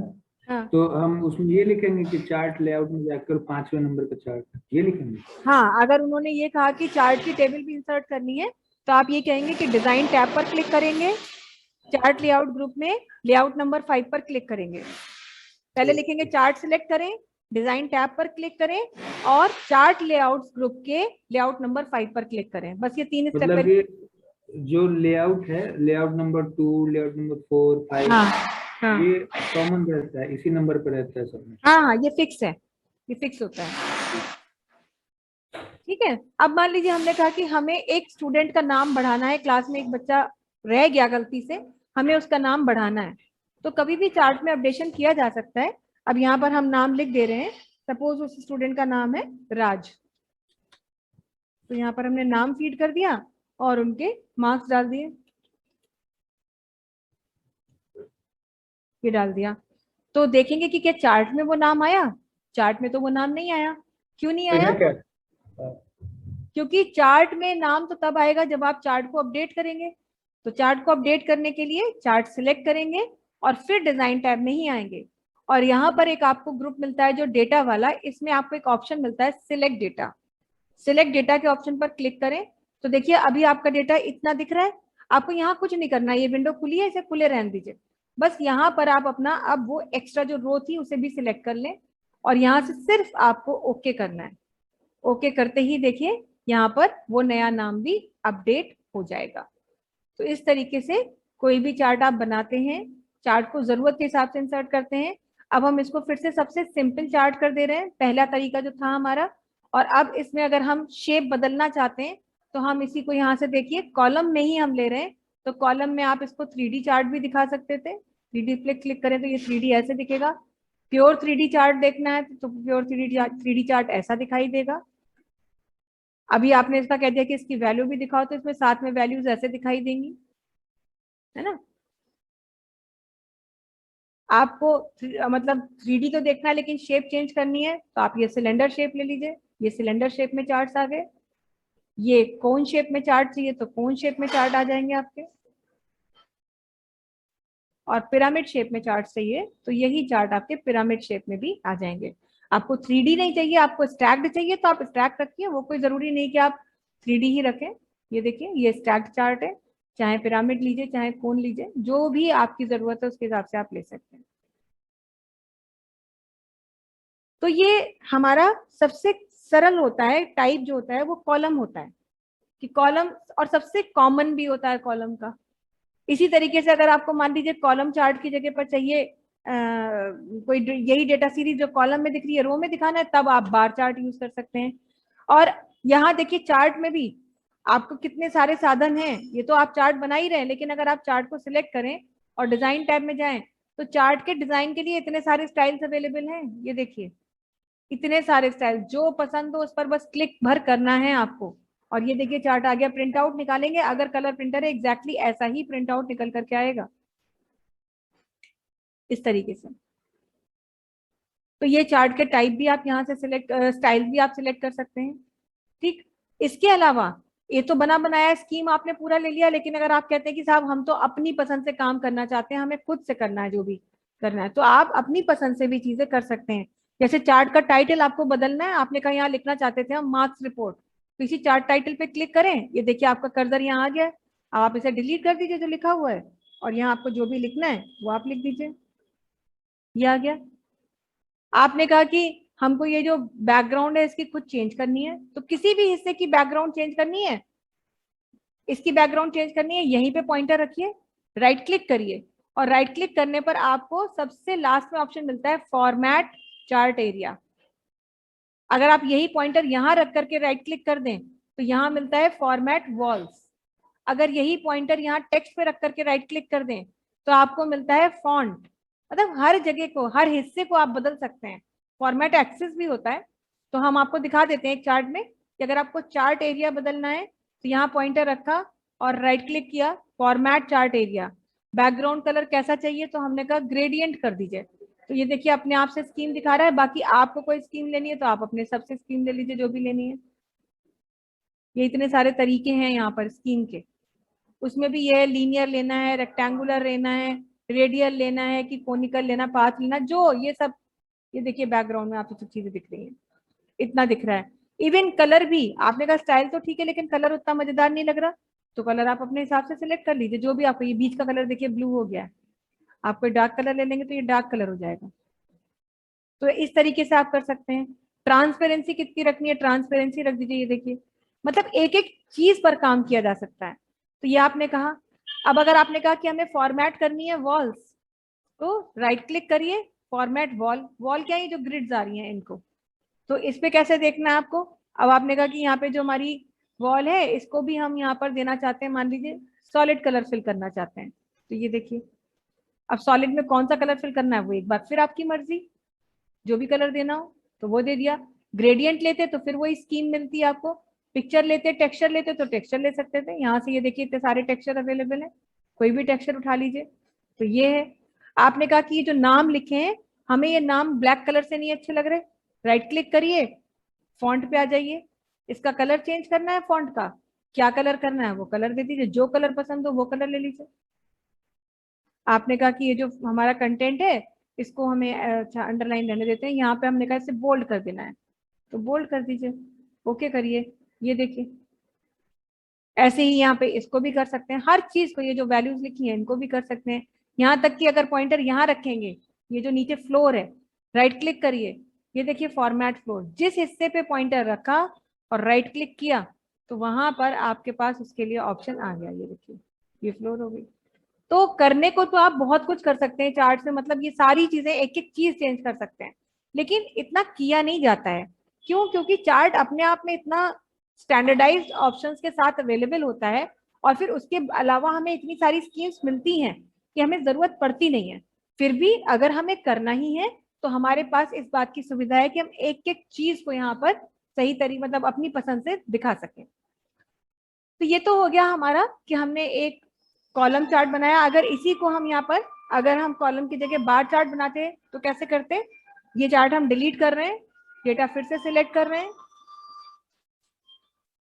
हाँ तो हम उसमें ये लिखेंगे कि चार्ट लेआउट में जाकर 5वें नंबर का चार्ट, ये लिखेंगे। हाँ, अगर उन्होंने ये कहा कि चार्ट की टेबल भी इंसर्ट करनी है तो आप ये कहेंगे कि डिजाइन टैब पर क्लिक करेंगे, चार्ट लेआउट ग्रुप में लेआउट नंबर 5 पर क्लिक करेंगे। पहले लिखेंगे चार्ट सिलेक्ट करें, डिजाइन टैब पर क्लिक करें और चार्ट लेआउट ग्रुप के लेआउट नंबर 5 पर क्लिक करें। बस ये 3 स्टेप मतलब ये जो लेआउट है, लेआउट नंबर 2, लेआउट नंबर 4, 5, हाँ हाँ ये कॉमन रहता है, इसी नंबर पर रहता है सब में। हाँ हाँ, ये फिक्स है, ये फिक्स होता है। ठीक है। अब मान लीजिए हमने कहा कि हमें एक स्टूडेंट का नाम बढ़ाना है, क्लास में एक बच्चा रह गया गलती से, हमें उसका नाम बढ़ाना है। तो कभी भी चार्ट में अपडेशन किया जा सकता है। अब यहाँ पर हम नाम लिख दे रहे हैं, सपोज उस स्टूडेंट का नाम है राज। तो यहाँ पर हमने नाम फीड कर दिया और उनके मार्क्स डाल दिए, ये डाल दिया। तो देखेंगे कि क्या चार्ट में वो नाम आया? चार्ट में तो वो नाम नहीं आया। क्यों नहीं आया? क्या? क्योंकि चार्ट में नाम तो तब आएगा जब आप चार्ट को अपडेट करेंगे। तो चार्ट को अपडेट करने के लिए चार्ट सिलेक्ट करेंगे और फिर डिजाइन टैब में ही आएंगे। और यहाँ पर एक आपको ग्रुप मिलता है जो डेटा वाला, इसमें आपको एक ऑप्शन मिलता है सिलेक्ट डेटा। सिलेक्ट डेटा के ऑप्शन पर क्लिक करें तो देखिए अभी आपका डेटा इतना दिख रहा है। आपको यहाँ कुछ नहीं करना, ये विंडो खुली है, इसे खुले रहने दीजिए। बस यहाँ पर आप अपना अब वो एक्स्ट्रा जो रो थी उसे भी सिलेक्ट कर लें और यहाँ से सिर्फ आपको ओके करना है। ओके करते ही देखिए यहाँ पर वो नया नाम भी अपडेट हो जाएगा। तो इस तरीके से कोई भी चार्ट आप बनाते हैं, चार्ट को जरूरत के हिसाब से इंसर्ट करते हैं। अब हम इसको फिर से सबसे सिंपल चार्ट कर दे रहे हैं, पहला तरीका जो था हमारा। और अब इसमें अगर हम शेप बदलना चाहते हैं तो हम इसी को यहाँ से देखिए कॉलम में ही हम ले रहे हैं। तो कॉलम में आप इसको 3D चार्ट भी दिखा सकते थे। 3D पे क्लिक करें तो ये 3D ऐसे दिखेगा। प्योर 3D चार्ट देखना है तो प्योर 3D चार्ट ऐसा दिखाई देगा। अभी आपने इसका कह दिया कि इसकी वैल्यू भी दिखाओ तो इसमें साथ में वैल्यूज ऐसे दिखाई देंगी, है ना। आपको मतलब 3D तो देखना है लेकिन शेप चेंज करनी है तो आप ये सिलेंडर शेप ले लीजिए। ये सिलेंडर शेप में चार्ट्स आ गए। ये कोन शेप में चार्ट चाहिए तो कोन शेप में चार्ट आ जाएंगे आपके। और पिरामिड शेप में चार्ट चाहिए तो यही चार्ट आपके पिरामिड शेप में भी आ जाएंगे। आपको 3D नहीं चाहिए, आपको स्टैक्ड चाहिए तो आप स्टैक रखिए, वो कोई जरूरी नहीं कि आप 3D ही रखें। ये देखिए ये स्टैक्ड चार्ट है, चाहे पिरामिड लीजिए चाहे कोन लीजिए, जो भी आपकी जरूरत है उसके हिसाब से आप ले सकते हैं। तो ये हमारा सबसे सरल होता है टाइप जो होता है वो कॉलम होता है, कि कॉलम, और सबसे कॉमन भी होता है कॉलम का। इसी तरीके से अगर आपको मान लीजिए कॉलम चार्ट की जगह पर चाहिए कोई यही डेटा सीरीज जो कॉलम में दिख रही है रो में दिखाना है, तब आप बार चार्ट यूज कर सकते हैं। और यहाँ देखिए चार्ट में भी आपको कितने सारे साधन हैं। ये तो आप चार्ट बना ही रहे हैं लेकिन अगर आप चार्ट को सिलेक्ट करें और डिजाइन टैब में जाएं तो चार्ट के डिजाइन के लिए इतने सारे स्टाइल्स अवेलेबल हैं। ये देखिए इतने सारे स्टाइल, जो पसंद हो उस पर बस क्लिक भर करना है आपको। और ये देखिए चार्ट आ गया। प्रिंट आउट निकालेंगे, अगर कलर प्रिंटर है एग्जैक्टली ऐसा ही प्रिंट आउट निकल करके आएगा इस तरीके से। तो ये चार्ट के टाइप भी आप यहाँ से सिलेक्ट, स्टाइल भी आप सिलेक्ट कर सकते हैं। ठीक। इसके अलावा ये तो बना बनाया स्कीम आपने पूरा ले लिया, लेकिन अगर आप कहते हैं कि साहब हम तो अपनी पसंद से काम करना चाहते हैं, हमें खुद से करना है जो भी करना है, तो आप अपनी पसंद से भी चीजें कर सकते हैं। जैसे चार्ट का टाइटल आपको बदलना है, आपने कहा यहाँ लिखना चाहते थे हम मार्क्स रिपोर्ट, तो इसी चार्ट टाइटल पे क्लिक करें। ये देखिए आपका कर्सर यहाँ आ गया है। अब आप इसे डिलीट कर दीजिए जो लिखा हुआ है और यहाँ आपको जो भी लिखना है वो आप लिख दीजिए, ये आ गया। आपने कहा कि हमको ये जो बैकग्राउंड है इसकी खुद चेंज करनी है, तो किसी भी हिस्से की बैकग्राउंड चेंज करनी है, इसकी बैकग्राउंड चेंज करनी है, यहीं पे पॉइंटर रखिए, राइट क्लिक करिए और राइट क्लिक करने पर आपको सबसे लास्ट में ऑप्शन मिलता है फॉर्मेट चार्ट एरिया। अगर आप यही पॉइंटर यहाँ रख करके राइट क्लिक कर दें तो यहाँ मिलता है फॉर्मेट वॉल्स। अगर यही पॉइंटर यहाँ टेक्स्ट पे रख करके राइट क्लिक कर दें तो आपको मिलता है फॉन्ट। मतलब हर जगह को, हर हिस्से को आप बदल सकते हैं। फॉर्मेट एक्सेस भी होता है। तो हम आपको दिखा देते हैं एक चार्ट में कि अगर आपको चार्ट एरिया बदलना है तो यहाँ पॉइंटर रखा और राइट क्लिक किया, format chart area. Background colour कैसा चाहिए तो हमने कहा ग्रेडियंट कर दीजिए। तो ये देखिए अपने आप से स्कीम दिखा रहा है। बाकी आपको कोई स्कीम लेनी है तो आप अपने सबसे स्कीम ले लीजिए, जो भी लेनी है। ये इतने सारे तरीके हैं यहाँ पर स्कीम के। उसमें भी ये लीनियर लेना है, रेक्टेंगुलर लेना है, रेडियल लेना है कि कोनिकल लेना, पाथ लेना, जो ये सब, ये देखिए बैकग्राउंड में आपको सब चीजें दिख रही हैं। इतना दिख रहा है। इवन कलर भी आपने कहा स्टाइल तो ठीक है लेकिन कलर उतना मजेदार नहीं लग रहा, तो कलर आप अपने हिसाब से सिलेक्ट कर लीजिए जो भी आपको। ये बीच का कलर देखिए ब्लू हो गया है, आप कोई डार्क कलर ले लेंगे तो ये डार्क कलर हो जाएगा। तो इस तरीके से आप कर सकते हैं। ट्रांसपेरेंसी कितनी रखनी है, ट्रांसपेरेंसी रख दीजिए। ये देखिए मतलब एक एक चीज पर काम किया जा सकता है। तो ये आपने कहा। अब अगर आपने कहा कि हमें फॉर्मेट करनी है वॉल्स, तो राइट क्लिक करिए, फॉर्मेट वॉल। वॉल क्या है, जो ग्रिड्स आ रही हैं इनको। तो इस पे कैसे देखना है आपको। अब आपने कहा कि यहाँ पे जो हमारी वॉल है इसको भी हम यहाँ पर देना चाहते हैं, मान लीजिए सॉलिड कलर फिल करना चाहते हैं। तो ये देखिए अब सॉलिड में कौन सा कलर फिल करना है वो एक बार फिर आपकी मर्जी, जो भी कलर देना हो तो वो दे दिया। ग्रेडियंट लेते तो फिर वही स्कीम मिलती है आपको। पिक्चर लेते, टेक्सचर लेते तो टेक्सचर ले सकते थे। यहाँ से ये देखिए इतने सारे टेक्सचर अवेलेबल है, कोई भी टेक्सचर उठा लीजिए। तो ये है। आपने कहा कि ये जो नाम लिखे हैं हमें ये नाम ब्लैक कलर से नहीं अच्छे लग रहे, राइट क्लिक करिए, फॉन्ट पे आ जाइए। इसका कलर चेंज करना है, फॉन्ट का क्या कलर करना है वो कलर दे दीजिए, जो कलर पसंद हो वो कलर ले लीजिए। आपने कहा कि ये जो हमारा कंटेंट है इसको हमें अच्छा अंडरलाइन रहने देते हैं, यहाँ पे हमने कहा इसे बोल्ड कर देना है तो बोल्ड कर दीजिए, ओके करिए। ये देखिए ऐसे ही यहाँ पे इसको भी कर सकते हैं, हर चीज को, ये जो वैल्यूज लिखी हैं इनको भी कर सकते हैं। यहाँ तक कि अगर पॉइंटर यहाँ रखेंगे, ये जो नीचे फ्लोर है, राइट क्लिक करिए, ये देखिए फॉर्मेट फ्लोर, जिस हिस्से पे पॉइंटर रखा और राइट क्लिक किया तो वहां पर आपके पास उसके लिए ऑप्शन आ गया। ये देखिए ये फ्लोर हो गई। तो करने को तो आप बहुत कुछ कर सकते हैं चार्ट में, मतलब ये सारी चीजें एक एक चीज चेंज कर सकते हैं, लेकिन इतना किया नहीं जाता है। क्यों? क्योंकि चार्ट अपने आप में इतना स्टैंडर्डाइज्ड ऑप्शंस के साथ अवेलेबल होता है और फिर उसके अलावा हमें इतनी सारी स्कीम्स मिलती हैं कि हमें जरूरत पड़ती नहीं है। फिर भी अगर हमें करना ही है तो हमारे पास इस बात की सुविधा है कि हम एक एक चीज को यहाँ पर सही तरीके मतलब अपनी पसंद से दिखा सकें। तो ये तो हो गया हमारा कि हमने एक कॉलम चार्ट बनाया। अगर इसी को हम यहाँ पर, अगर हम कॉलम की जगह बार चार्ट बनाते तो कैसे करते। ये चार्ट हम डिलीट कर रहे हैं, डेटा फिर से सिलेक्ट कर रहे हैं,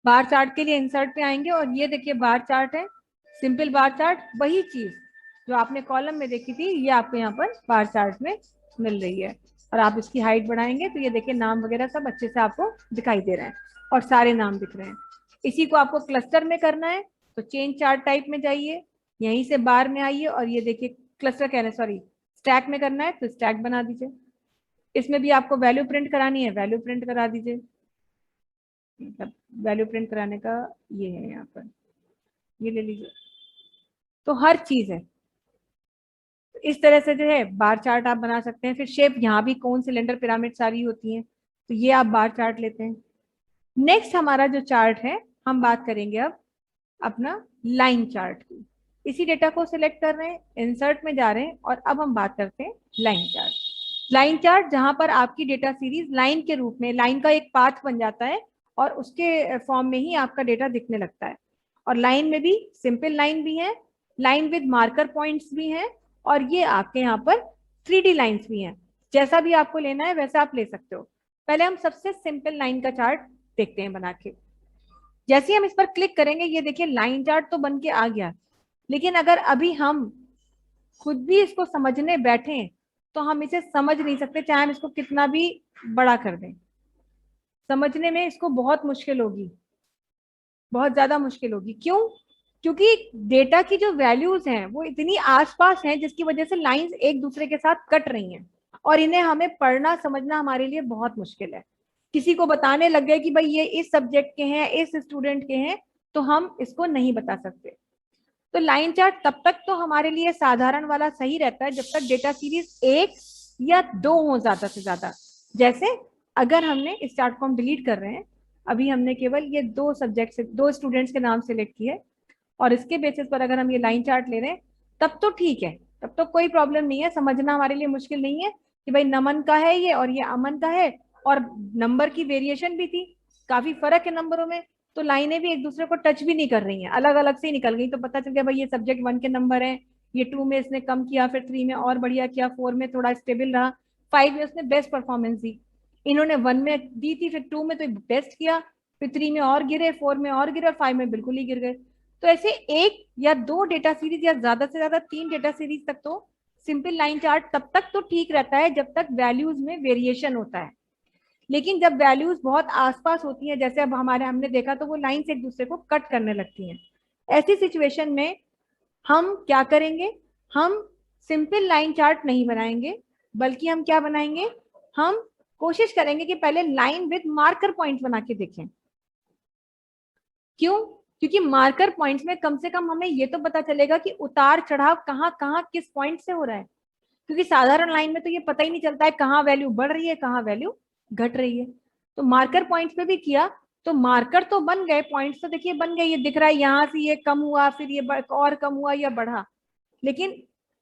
बार चार्ट के लिए इंसर्ट पे आएंगे और ये देखिए बार चार्ट है, सिंपल बार चार्ट। वही चीज जो आपने कॉलम में देखी थी ये आपको यहाँ पर बार चार्ट में मिल रही है। और आप इसकी हाइट बढ़ाएंगे तो ये देखिए नाम वगैरह सब अच्छे से आपको दिखाई दे रहे हैं और सारे नाम दिख रहे हैं। इसी को आपको क्लस्टर में करना है तो चेंज चार्ट टाइप में जाइए, यहीं से बार में आइए और ये देखिए क्लस्टर कहना सॉरी स्टैक में करना है तो स्टैक बना दीजिए। इसमें भी आपको वैल्यू प्रिंट करानी है, वैल्यू प्रिंट करा दीजिए। मतलब वैल्यू प्रिंट कराने का ये है यहाँ पर, ये ले लीजिए। तो हर चीज है। तो इस तरह से जो है बार चार्ट आप बना सकते हैं। फिर शेप, यहाँ भी कौन सिलेंडर पिरामिड सारी होती हैं तो ये आप बार चार्ट लेते हैं। नेक्स्ट हमारा जो चार्ट है हम बात करेंगे अब अपना लाइन चार्ट की। इसी डेटा को सिलेक्ट कर रहे हैं, इंसर्ट में जा रहे हैं और अब हम बात करते हैं लाइन चार्ट। लाइन चार्ट जहां पर आपकी डेटा सीरीज लाइन के रूप में, लाइन का एक पाथ बन जाता है और उसके फॉर्म में ही आपका डेटा दिखने लगता है। और लाइन में भी सिंपल लाइन भी है, लाइन विद मार्कर पॉइंट्स भी हैं और ये आपके यहाँ पर 3D लाइन्स भी हैं। जैसा भी आपको लेना है वैसा आप ले सकते हो। पहले हम सबसे सिंपल लाइन का चार्ट देखते हैं बना के। जैसे ही हम इस पर क्लिक करेंगे ये देखिए लाइन चार्ट तो बन के आ गया, लेकिन अगर अभी हम खुद भी इसको समझने बैठे तो हम इसे समझ नहीं सकते, चाहे हम इसको कितना भी बड़ा कर दें। समझने में इसको बहुत मुश्किल होगी, बहुत ज्यादा मुश्किल होगी। क्यों? क्योंकि डेटा की जो वैल्यूज हैं वो इतनी आसपास हैं जिसकी वजह से लाइंस एक दूसरे के साथ कट रही हैं और इन्हें हमें पढ़ना समझना हमारे लिए बहुत मुश्किल है। किसी को बताने लग गए कि भाई ये इस सब्जेक्ट के हैं, इस स्टूडेंट के हैं, तो हम इसको नहीं बता सकते। तो लाइन चार्ट तब तक तो हमारे लिए साधारण वाला सही रहता है जब तक डेटा सीरीज एक या दो हो ज्यादा से ज्यादा। जैसे अगर हमने इस चार्ट को हम डिलीट कर रहे हैं, अभी हमने केवल ये 2 सब्जेक्ट से 2 स्टूडेंट्स के नाम सेलेक्ट किए और इसके बेसिस पर अगर हम ये लाइन चार्ट ले रहे हैं तब तो ठीक है, तब तो कोई प्रॉब्लम नहीं है, समझना हमारे लिए मुश्किल नहीं है कि भाई नमन का है ये और ये अमन का है, और नंबर की वेरिएशन भी थी, काफी फर्क है नंबरों में, तो लाइनें भी एक दूसरे को टच भी नहीं कर रही हैं, अलग अलग से ही निकल गई, तो पता चल गया भाई ये सब्जेक्ट 1 के नंबर है, ये 2 में इसने कम किया, फिर 3 में और बढ़िया किया, 4 में थोड़ा स्टेबल रहा, 5 में उसने बेस्ट परफॉर्मेंस दी, इन्होंने 1 में दी थी, फिर 2 में तो बेस्ट किया, फिर 3 में और गिरे, 4 में और गिरे और 5 में बिल्कुल ही गिर गए। तो ऐसे 1 या 2 डेटा सीरीज या ज्यादा से ज्यादा 3 डेटा सीरीज तक तो सिंपल लाइन चार्ट तब तक तो ठीक रहता है जब तक वैल्यूज में वेरिएशन होता है, लेकिन जब वैल्यूज बहुत आसपास होती हैं, जैसे अब हमने देखा, तो वो लाइन से एक दूसरे को कट करने लगती हैं। ऐसी सिचुएशन में हम क्या करेंगे, हम सिंपल लाइन चार्ट नहीं बनाएंगे, बल्कि हम क्या बनाएंगे, हम कोशिश करेंगे कि पहले लाइन विद मार्कर पॉइंट बना के देखें। क्यों? क्योंकि मार्कर पॉइंट्स में कम से कम हमें ये तो पता चलेगा कि उतार चढ़ाव कहाँ कहाँ किस पॉइंट से हो रहा है, क्योंकि साधारण लाइन में तो ये पता ही नहीं चलता है कहाँ वैल्यू बढ़ रही है कहाँ वैल्यू घट रही है। तो मार्कर पॉइंट्स पे भी किया, तो मार्कर तो बन गए, पॉइंट्स तो देखिए बन गए, ये दिख रहा है यहाँ से ये कम हुआ, फिर ये और कम हुआ या बढ़ा, लेकिन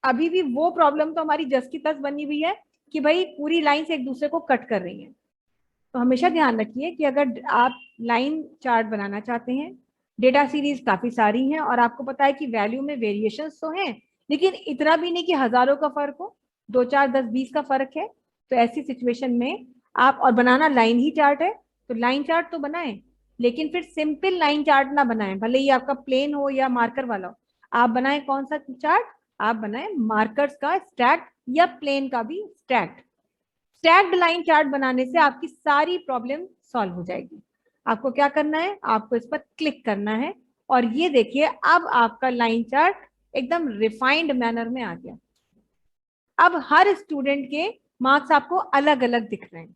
अभी भी वो प्रॉब्लम तो हमारी जस की तस बनी हुई है कि भाई पूरी लाइन से एक दूसरे को कट कर रही है। तो हमेशा ध्यान रखिए कि अगर आप लाइन चार्ट बनाना चाहते हैं, डेटा सीरीज काफी सारी हैं और आपको पता है कि वैल्यू में वेरिएशन तो हैं, लेकिन इतना भी नहीं कि हजारों का फर्क हो, 2 4 10 20 का फर्क है, तो ऐसी सिचुएशन में आप, और बनाना लाइन ही चार्ट है, तो लाइन चार्ट तो बनाएं, लेकिन फिर सिंपल लाइन चार्ट ना बनाएं, भले ही आपका प्लेन हो या मार्कर वाला हो, आप बनाएं कौन सा चार्ट, आप बनाएं मार्कर्स का स्टैक्ड या प्लेन का भी स्टैक्ड। स्टैक्ड लाइन चार्ट बनाने से आपकी सारी प्रॉब्लम सॉल्व हो जाएगी। आपको क्या करना है, आपको इस पर क्लिक करना है और ये देखिए अब आपका लाइन चार्ट एकदम रिफाइंड मैनर में आ गया। अब हर स्टूडेंट के मार्क्स आपको अलग अलग दिख रहे हैं।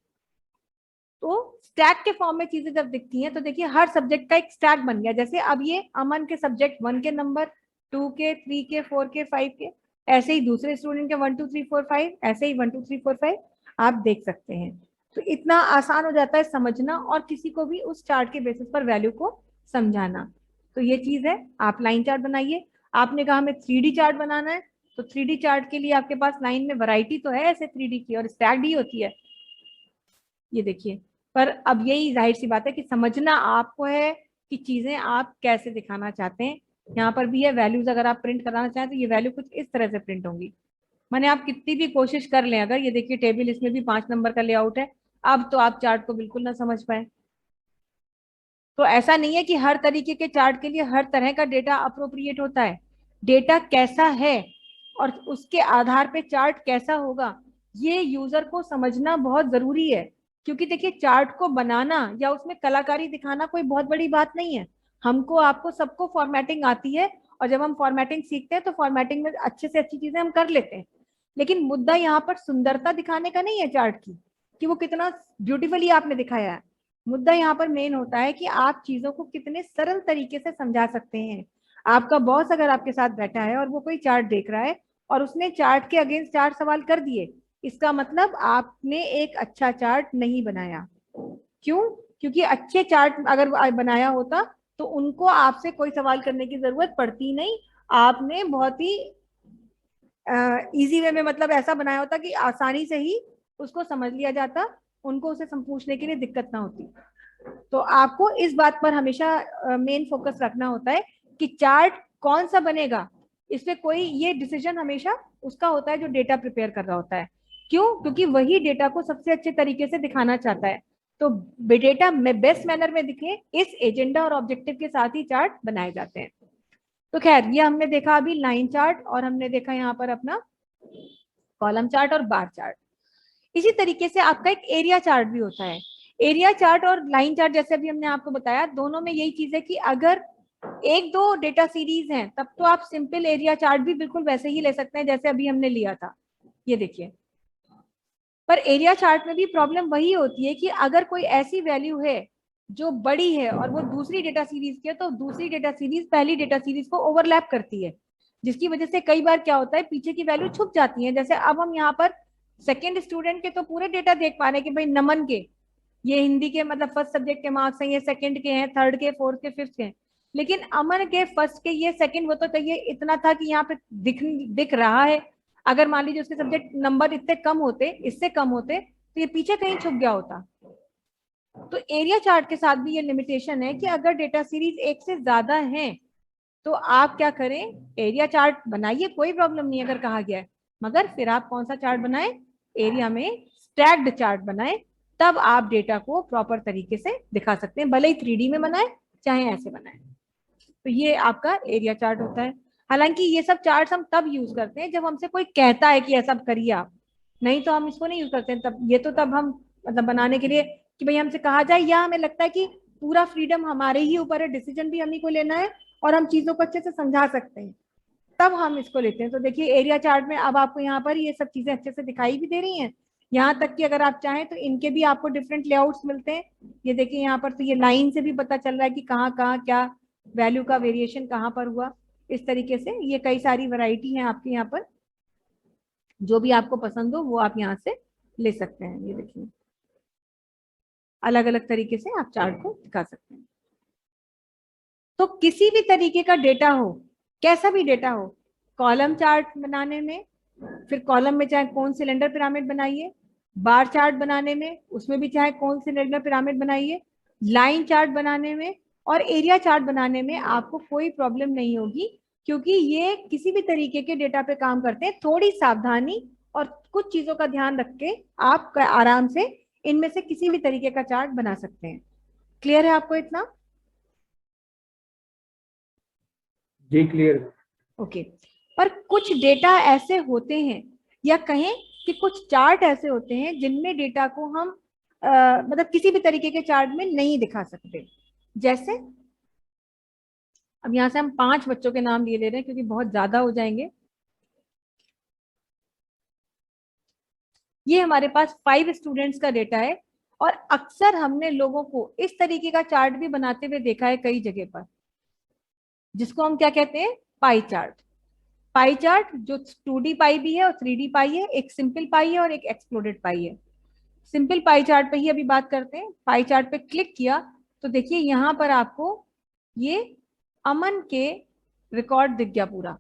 तो स्टैक के फॉर्म में चीजें जब दिखती हैं तो देखिए हर सब्जेक्ट का एक स्टैक बन गया, जैसे अब ये अमन के सब्जेक्ट 1 के नंबर, 2 के, 3 के, 4 के, 5 के, ऐसे ही दूसरे स्टूडेंट के 1 2 3 4 5, ऐसे ही 1 2 3 4 5 आप देख सकते हैं। तो इतना आसान हो जाता है समझना और किसी को भी उस चार्ट के बेसिस पर वैल्यू को समझाना। तो ये चीज है, आप लाइन चार्ट बनाइए। आपने कहा हमें 3D चार्ट बनाना है, तो 3D चार्ट के लिए आपके पास लाइन में वैरायटी तो है ऐसे 3D की, और स्टैक्ड ही होती है, ये देखिए। पर अब यही जाहिर सी बात है कि समझना आपको है कि चीजें आप कैसे दिखाना चाहते हैं। यहाँ पर भी है वैल्यूज, अगर आप प्रिंट कराना चाहें तो ये वैल्यू कुछ इस तरह से प्रिंट होंगी, माने आप कितनी भी कोशिश कर लें, अगर ये देखिए टेबल इसमें भी 5 नंबर का लेआउट है, अब तो आप चार्ट को बिल्कुल ना समझ पाए। तो ऐसा नहीं है कि हर तरीके के चार्ट के लिए हर तरह का डेटा अप्रोप्रिएट होता है, डेटा कैसा है और उसके आधार पे चार्ट कैसा होगा, ये यूजर को समझना बहुत जरूरी है। क्योंकि देखिए चार्ट को बनाना या उसमें कलाकारी दिखाना कोई बहुत बड़ी बात नहीं है, हमको आपको सबको फॉर्मेटिंग आती है, और जब हम फॉर्मेटिंग सीखते हैं तो फॉर्मेटिंग में अच्छे से अच्छी चीजें हम कर लेते हैं, लेकिन मुद्दा यहाँ पर सुंदरता दिखाने का नहीं है चार्ट की, कि वो कितना ब्यूटीफुली आपने दिखाया है। मुद्दा यहाँ पर मेन होता है कि आप चीजों को कितने सरल तरीके से समझा सकते हैं। आपका बॉस अगर आपके साथ बैठा है और वो कोई चार्ट देख रहा है और उसने चार्ट के अगेंस्ट 4 सवाल कर दिए, इसका मतलब आपने एक अच्छा चार्ट नहीं बनाया। क्यों? क्योंकि अच्छे चार्ट अगर बनाया होता तो उनको आपसे कोई सवाल करने की जरूरत पड़ती नहीं, आपने बहुत ही इजी वे में, मतलब ऐसा बनाया होता कि आसानी से ही उसको समझ लिया जाता, उनको उसे पूछने के लिए दिक्कत ना होती। तो आपको इस बात पर हमेशा मेन फोकस रखना होता है कि चार्ट कौन सा बनेगा, इसमें कोई ये डिसीजन हमेशा उसका होता है जो डेटा प्रिपेयर कर रहा होता है। क्यों? क्योंकि वही डेटा को सबसे अच्छे तरीके से दिखाना चाहता है, तो डेटा में बेस्ट मैनर में दिखे, इस एजेंडा और ऑब्जेक्टिव के साथ ही चार्ट बनाए जाते हैं। तो खैर ये हमने देखा अभी लाइन चार्ट, और हमने देखा यहाँ पर अपना कॉलम चार्ट और बार चार्ट। इसी तरीके से आपका एक एरिया चार्ट भी होता है। एरिया चार्ट और लाइन चार्ट जैसे अभी हमने आपको बताया, दोनों में यही चीज है कि अगर 1 2 डेटा सीरीज हैं तब तो आप सिंपल एरिया चार्ट भी बिल्कुल वैसे ही ले सकते हैं जैसे अभी हमने लिया था, ये देखिए। पर एरिया चार्ट में भी प्रॉब्लम वही होती है कि अगर कोई ऐसी वैल्यू है जो बड़ी है और वो दूसरी डेटा सीरीज की है, तो दूसरी डेटा सीरीज पहली डेटा सीरीज को ओवरलैप करती है, जिसकी वजह से कई बार क्या होता है पीछे की वैल्यू छुप जाती है। जैसे अब हम यहाँ पर सेकेंड स्टूडेंट के तो पूरे डेटा देख पा रहे हैं कि भाई नमन के ये हिंदी के मतलब फर्स्ट सब्जेक्ट के मार्क्स हैं, ये सेकंड के हैं, थर्ड के, फोर्थ के, फिफ्थ के हैं। लेकिन अमन के फर्स्ट के ये सेकंड, वो तो कहिए इतना था कि यहाँ पे दिख रहा है। अगर मान लीजिए उसके सब्जेक्ट नंबर इतने कम होते, इससे कम होते, तो ये पीछे कहीं छुप गया होता। तो एरिया चार्ट के साथ भी ये लिमिटेशन है कि अगर डेटा सीरीज एक से ज्यादा है तो आप क्या करें, एरिया चार्ट बनाइए, कोई प्रॉब्लम नहीं अगर कहा गया है, मगर फिर आप कौन सा चार्ट बनाएं, एरिया में स्टैक्ड चार्ट बनाएं, तब आप डेटा को प्रॉपर तरीके से दिखा सकते हैं, भले ही 3D में बनाए चाहे ऐसे बनाए। तो ये आपका एरिया चार्ट होता है। हालांकि ये सब चार्ट हम तब यूज करते हैं जब हमसे कोई कहता है कि ऐसा करिए आप, नहीं तो हम इसको नहीं यूज करते हैं। तब ये तो तब हम मतलब बनाने के लिए कि भाई हमसे कहा जाए, या हमें लगता है कि पूरा फ्रीडम हमारे ही ऊपर है, डिसीजन भी हम ही को लेना है और हम चीजों को अच्छे से समझा सकते हैं, तब हम इसको लेते हैं। तो देखिए एरिया चार्ट में अब आपको यहाँ पर ये सब चीजें अच्छे से दिखाई भी दे रही हैं। यहाँ तक कि अगर आप चाहें तो इनके भी आपको डिफरेंट लेआउट्स मिलते हैं। ये देखिए यहाँ पर तो ये लाइन से भी पता चल रहा है कि कहाँ कहाँ क्या वैल्यू का वेरिएशन कहाँ पर हुआ। इस तरीके से ये कई सारी वैरायटी हैं आपके यहाँ पर, जो भी आपको पसंद हो वो आप यहाँ से ले सकते हैं। ये देखिए अलग अलग तरीके से आप चार्ट को दिखा सकते हैं। तो किसी भी तरीके का डेटा हो, कैसा भी डेटा हो, कॉलम चार्ट बनाने में, फिर कॉलम में चाहे कौन सिलेंडर पिरामिड बनाइए, बार चार्ट बनाने में उसमें भी चाहे कौन सिलेंडर पिरामिड बनाइए, लाइन चार्ट बनाने में और एरिया चार्ट बनाने में आपको कोई प्रॉब्लम नहीं होगी, क्योंकि ये किसी भी तरीके के डेटा पे काम करते हैं। थोड़ी सावधानी और कुछ चीजों का ध्यान रख के आप आराम से इनमें से किसी भी तरीके का चार्ट बना सकते हैं। क्लियर है आपको इतना? जी क्लियर। ओके। पर कुछ डेटा ऐसे होते हैं, या कहें कि कुछ चार्ट ऐसे होते हैं जिनमें डेटा को हम मतलब किसी भी तरीके के चार्ट में नहीं दिखा सकते। जैसे अब यहां से हम 5 बच्चों के नाम लिए ले रहे हैं क्योंकि बहुत ज्यादा हो जाएंगे। ये हमारे पास 5 स्टूडेंट्स का डेटा है, और अक्सर हमने लोगों को इस तरीके का चार्ट भी बनाते हुए देखा है कई जगह पर, जिसको हम क्या कहते हैं, पाई चार्ट। पाई चार्ट जो 2D पाई भी है और 3D पाई है, एक सिंपल पाई है और एक एक्सप्लोडेड पाई है। सिंपल पाई चार्ट पे ही अभी बात करते हैं। पाई चार्ट पे क्लिक किया तो देखिए यहाँ पर आपको ये अमन के रिकॉर्ड दिख गया पूरा,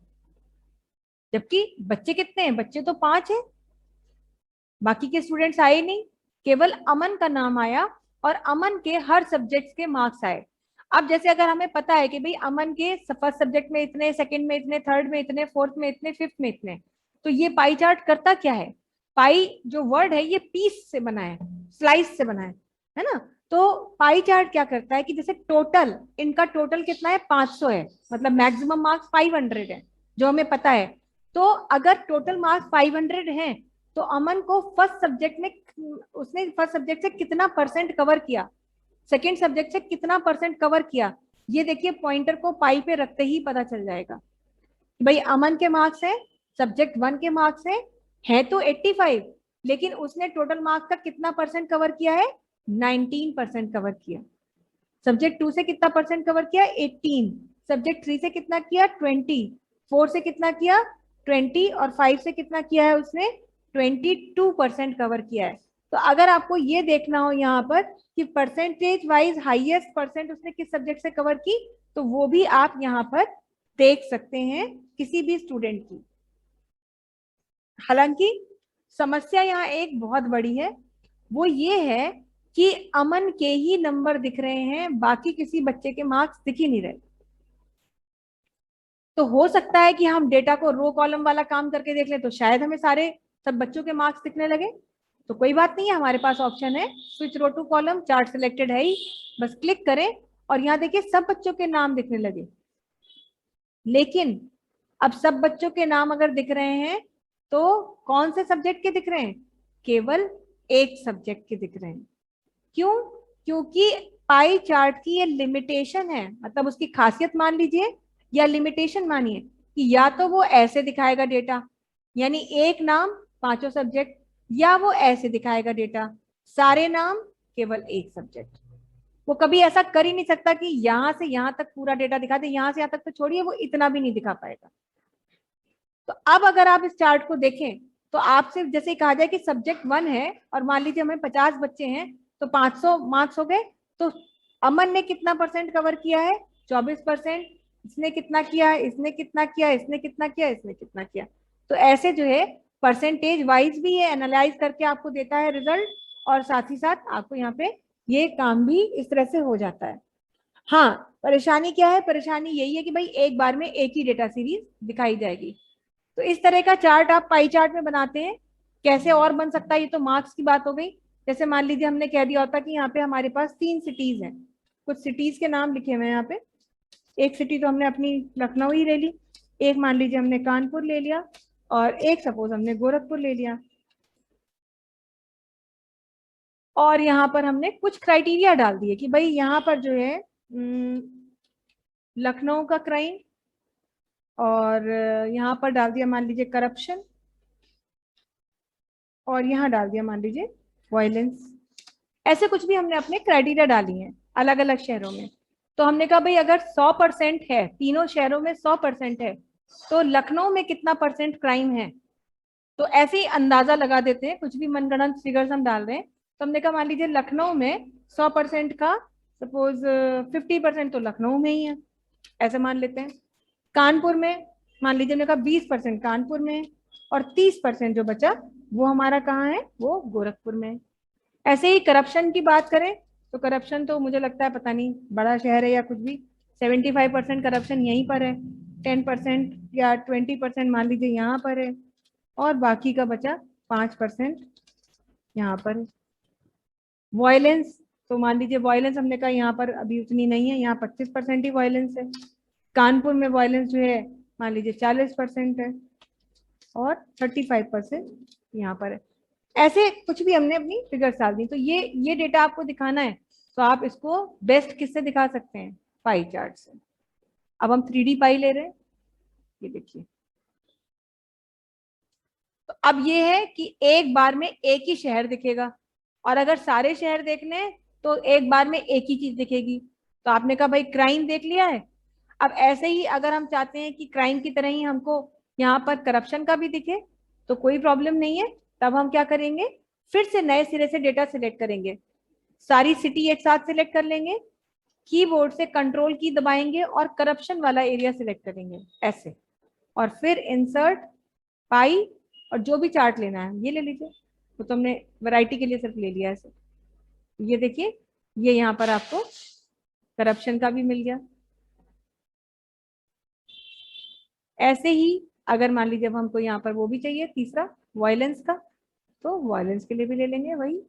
जबकि बच्चे कितने हैं, बच्चे तो 5 हैं, बाकी के स्टूडेंट्स आए नहीं, केवल अमन का नाम आया और अमन के हर सब्जेक्ट के मार्क्स आए। अब जैसे अगर हमें पता है कि भाई अमन के फर्स्ट सब्जेक्ट में इतने, सेकंड में इतने, थर्ड में इतने, फोर्थ में इतने, फिफ्थ में इतने, तो ये पाई चार्ट करता क्या है, पाई जो वर्ड है ये पीस से बना है, स्लाइस से बना है ना। तो पाई चार्ट क्या करता है कि जैसे टोटल इनका टोटल कितना है, 500 है, मतलब मैक्सिमम मार्क्स 500 है जो हमें पता है। तो अगर टोटल मार्क्स 500 हैं तो अमन को फर्स्ट सब्जेक्ट में, उसने फर्स्ट सब्जेक्ट से कितना परसेंट कवर किया, सेकेंड सब्जेक्ट से कितना परसेंट कवर किया, ये देखिए पॉइंटर को पाई पे रखते ही पता चल जाएगा। भाई अमन के मार्क्स है, सब्जेक्ट 1 के मार्क्स है तो 85, लेकिन उसने टोटल मार्क्स का कितना परसेंट कवर किया है, 19% कवर किया। सब्जेक्ट 2 से कितना परसेंट कवर किया, 18। सब्जेक्ट 3 से कितना किया, 20। 4 से कितना किया, 20। और 5 से कितना किया है उसने, 22% कवर किया है। तो अगर आपको ये देखना हो यहाँ पर कि परसेंटेज वाइज हाईएस्ट परसेंट उसने किस सब्जेक्ट से कवर की, तो वो भी आप यहाँ पर देख सकते हैं किसी भी स्टूडेंट की। हालांकि समस्या यहाँ एक बहुत बड़ी है, वो ये है कि अमन के ही नंबर दिख रहे हैं, बाकी किसी बच्चे के मार्क्स दिख ही नहीं रहे। तो हो सकता है कि हम डेटा को रो कॉलम वाला काम करके देख ले तो शायद हमें सारे सब बच्चों के मार्क्स दिखने लगे। तो कोई बात नहीं है, हमारे पास ऑप्शन है switch row to column, chart selected है ही, बस क्लिक करें और यहाँ देखिए सब बच्चों के नाम दिखने लगे। लेकिन अब सब बच्चों के नाम अगर दिख रहे हैं तो कौन से सब्जेक्ट के दिख रहे हैं, केवल एक सब्जेक्ट के दिख रहे हैं। क्यों? क्योंकि पाई चार्ट की ये लिमिटेशन है, मतलब उसकी खासियत मान लीजिए या लिमिटेशन मानिए कि या तो वो ऐसे दिखाएगा डेटा, यानी एक नाम 5 सब्जेक्ट, या वो ऐसे दिखाएगा डेटा सारे नाम केवल एक सब्जेक्ट। वो कभी ऐसा कर ही नहीं सकता कि यहां से यहां तक पूरा डेटा दिखा दे, यहां से यहां तक तो छोड़िए वो इतना भी नहीं दिखा पाएगा। तो अब अगर आप इस चार्ट को देखें तो आपसे जैसे कहा जाए कि सब्जेक्ट 1 है और मान लीजिए हमें 50 बच्चे हैं, तो 500 मार्क्स हो गए। तो अमन ने कितना परसेंट कवर किया है? 24%। इसने कितना किया है? इसने कितना किया? इसने कितना किया? इसने कितना किया? तो ऐसे जो है परसेंटेज वाइज भी ये एनालाइज करके आपको देता है रिजल्ट, और साथ ही साथ आपको यहाँ पे ये काम भी इस तरह से हो जाता है। हाँ, परेशानी क्या है? परेशानी यही है कि भाई एक बार में एक ही डेटा सीरीज दिखाई जाएगी। तो इस तरह का चार्ट आप पाई चार्ट में बनाते हैं। कैसे और बन सकता है? ये तो मार्क्स की बात हो गई। जैसे मान लीजिए हमने कह दिया होता कि यहाँ पे हमारे पास 3 सिटीज हैं, कुछ सिटीज के नाम लिखे हुए हैं यहाँ पे। एक सिटी तो हमने अपनी लखनऊ ही ले ली, एक मान लीजिए हमने कानपुर ले लिया, और एक सपोज हमने गोरखपुर ले लिया। और यहाँ पर हमने कुछ क्राइटेरिया डाल दिए कि भाई यहाँ पर जो है लखनऊ का क्राइम, और यहाँ पर डाल दिया मान लीजिए करप्शन, और यहाँ डाल दिया मान लीजिए वायलेंस। ऐसे कुछ भी हमने अपने क्राइटेरिया डाली हैं अलग अलग शहरों में। तो हमने कहा भाई अगर 100% है, तीनों शहरों में 100% है, तो लखनऊ में कितना परसेंट क्राइम है? तो ऐसे ही अंदाजा लगा देते हैं, कुछ भी मनगढ़ंत फिगर्स हम डाल रहे हैं। तो हमने कहा मान लीजिए लखनऊ में 100% का सपोज 50% तो लखनऊ में ही है, ऐसे मान लेते हैं। कानपुर में मान लीजिए हमने कहा 20% कानपुर में, और 30% जो बचा वो हमारा कहाँ है? वो गोरखपुर में। ऐसे ही करप्शन की बात करें तो करप्शन तो मुझे लगता है पता नहीं बड़ा शहर है या कुछ भी, 75% करप्शन यहीं पर है, 10% या 20% मान लीजिए यहाँ पर है, और बाकी का बचा 5% यहाँ पर है। वायलेंस तो मान लीजिए वायलेंस हमने कहा यहाँ पर अभी उतनी नहीं है, यहाँ 25% ही वायलेंस है। कानपुर में वायलेंस जो है मान लीजिए 40% है, और 35% यहाँ पर है। ऐसे कुछ भी हमने अपनी फिगर डाल दी। तो ये डेटा आपको दिखाना है, तो आप इसको बेस्ट किससे दिखा सकते हैं? पाई चार्ट से। अब हम 3D पाई ले रहे हैं, ये देखिए। तो अब ये है कि एक बार में एक ही शहर दिखेगा, और अगर सारे शहर देखने हैं तो एक बार में एक ही चीज दिखेगी। तो आपने कहा भाई क्राइम देख लिया है। अब ऐसे ही अगर हम चाहते हैं कि क्राइम की तरह ही हमको यहाँ पर करप्शन का भी दिखे, तो कोई प्रॉब्लम नहीं है। तब हम क्या करेंगे? फिर से नए सिरे से डेटा सिलेक्ट करेंगे, सारी सिटी एक साथ सिलेक्ट कर लेंगे, कीबोर्ड से कंट्रोल की दबाएंगे और करप्शन वाला एरिया सिलेक्ट करेंगे ऐसे, और फिर इंसर्ट पाई, और जो भी चार्ट लेना है ये ले लीजिए। तो तुमने वैरायटी के लिए सिर्फ ले लिया ऐसे। ये देखिए, ये यहाँ पर आपको करप्शन का भी मिल गया। ऐसे ही अगर मान लीजिए अब हमको यहाँ पर वो भी चाहिए तीसरा वायलेंस का, तो वायलेंस के लिए भी ले लेंगे वही,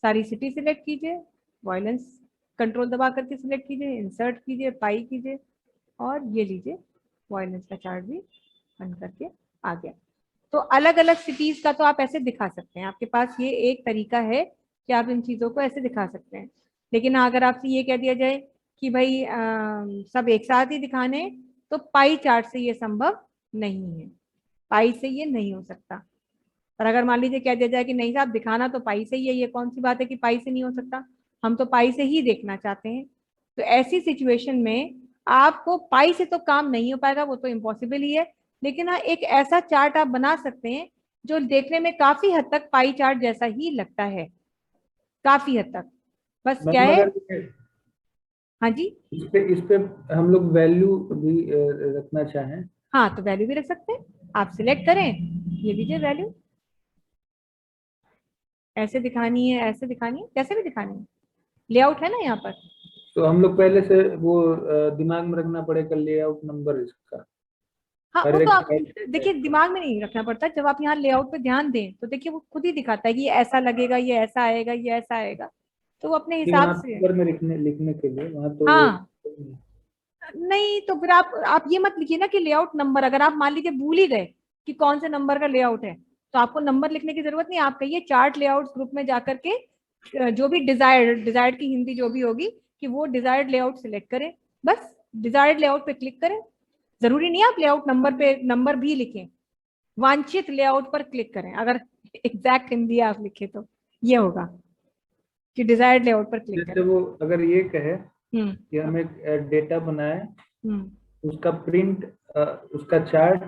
सारी सिटी सिलेक्ट कीजिए, वायलेंस कंट्रोल दबा करके सिलेक्ट कीजिए, इंसर्ट कीजिए, पाई कीजिए, और ये लीजिए वायलेंस का चार्ट भी बन करके आ गया। तो अलग अलग सिटीज का तो आप ऐसे दिखा सकते हैं, आपके पास ये एक तरीका है कि आप इन चीजों को ऐसे दिखा सकते हैं। लेकिन अगर आपसे ये कह दिया जाए कि भाई सब एक साथ ही दिखाने, तो पाई चार्ट से ये संभव नहीं है, पाई से ये नहीं हो सकता। और अगर मान लीजिए कह दिया जाए कि नहीं साहब दिखाना तो पाई से ही है, ये कौन सी बात है कि पाई से नहीं हो सकता, हम तो पाई से ही देखना चाहते हैं। तो ऐसी सिचुएशन में आपको पाई से तो काम नहीं हो पाएगा, वो तो इम्पॉसिबल ही है। लेकिन हाँ, एक ऐसा चार्ट आप बना सकते हैं जो देखने में काफी हद तक पाई चार्ट जैसा ही लगता है, काफी हद तक। बस क्या मैम है? अगर हाँ जी। इस पे हम लोग वैल्यू भी रखना चाहें? हाँ, तो वैल्यू भी रख सकते हैं, आप सिलेक्ट करें, ये लीजिए वैल्यू, ऐसे दिखानी है, ऐसे दिखानी है, कैसे भी दिखानी है, लेआउट है ना यहाँ पर। तो हम लोग पहले से वो दिमाग में रखना पड़ेगा लेआउट नंबर इसका, हाँ, वो हर तो एक आप फाइल देखिए दिमाग में नहीं रखना पड़ता, जब आप यहाँ लेआउट पे ध्यान दें तो देखिए वो खुद ही दिखाता है कि ये ऐसा लगेगा, ये ऐसा आएगा, ये ऐसा आएगा, तो वो अपने कि हिसाब वहाँ से है। नंबर में लिखने के लिए वहाँ तो वो हाँ, नहीं तो फिर आप ये मत लिखिए ना कि लेआउट नंबर, अगर आप मान लीजिए भूल ही गए कि कौन से नंबर का लेआउट है, तो आपको नंबर लिखने की जरूरत नहीं। आप कहिए चार्ट लेआउट ग्रुप में जाकर के जो भी डिजायर्ड की हिंदी जो भी होगी, कि वो डिजायर्ड लेआउट सिलेक्ट करें, बस डिजायर्ड लेआउट पे क्लिक करें। जरूरी नहीं है आप लेआउट नंबर पे नंबर भी लिखें, वांछित लेआउट पर क्लिक करें। अगर एग्जैक्ट हिंदी आप लिखे तो ये होगा कि डिजायर्ड लेआउट पर क्लिक जैसे करें। वो अगर ये कहे हम्म। कि हम एक डेटा बनाए, हम्म। उसका प्रिंट उसका चार्ट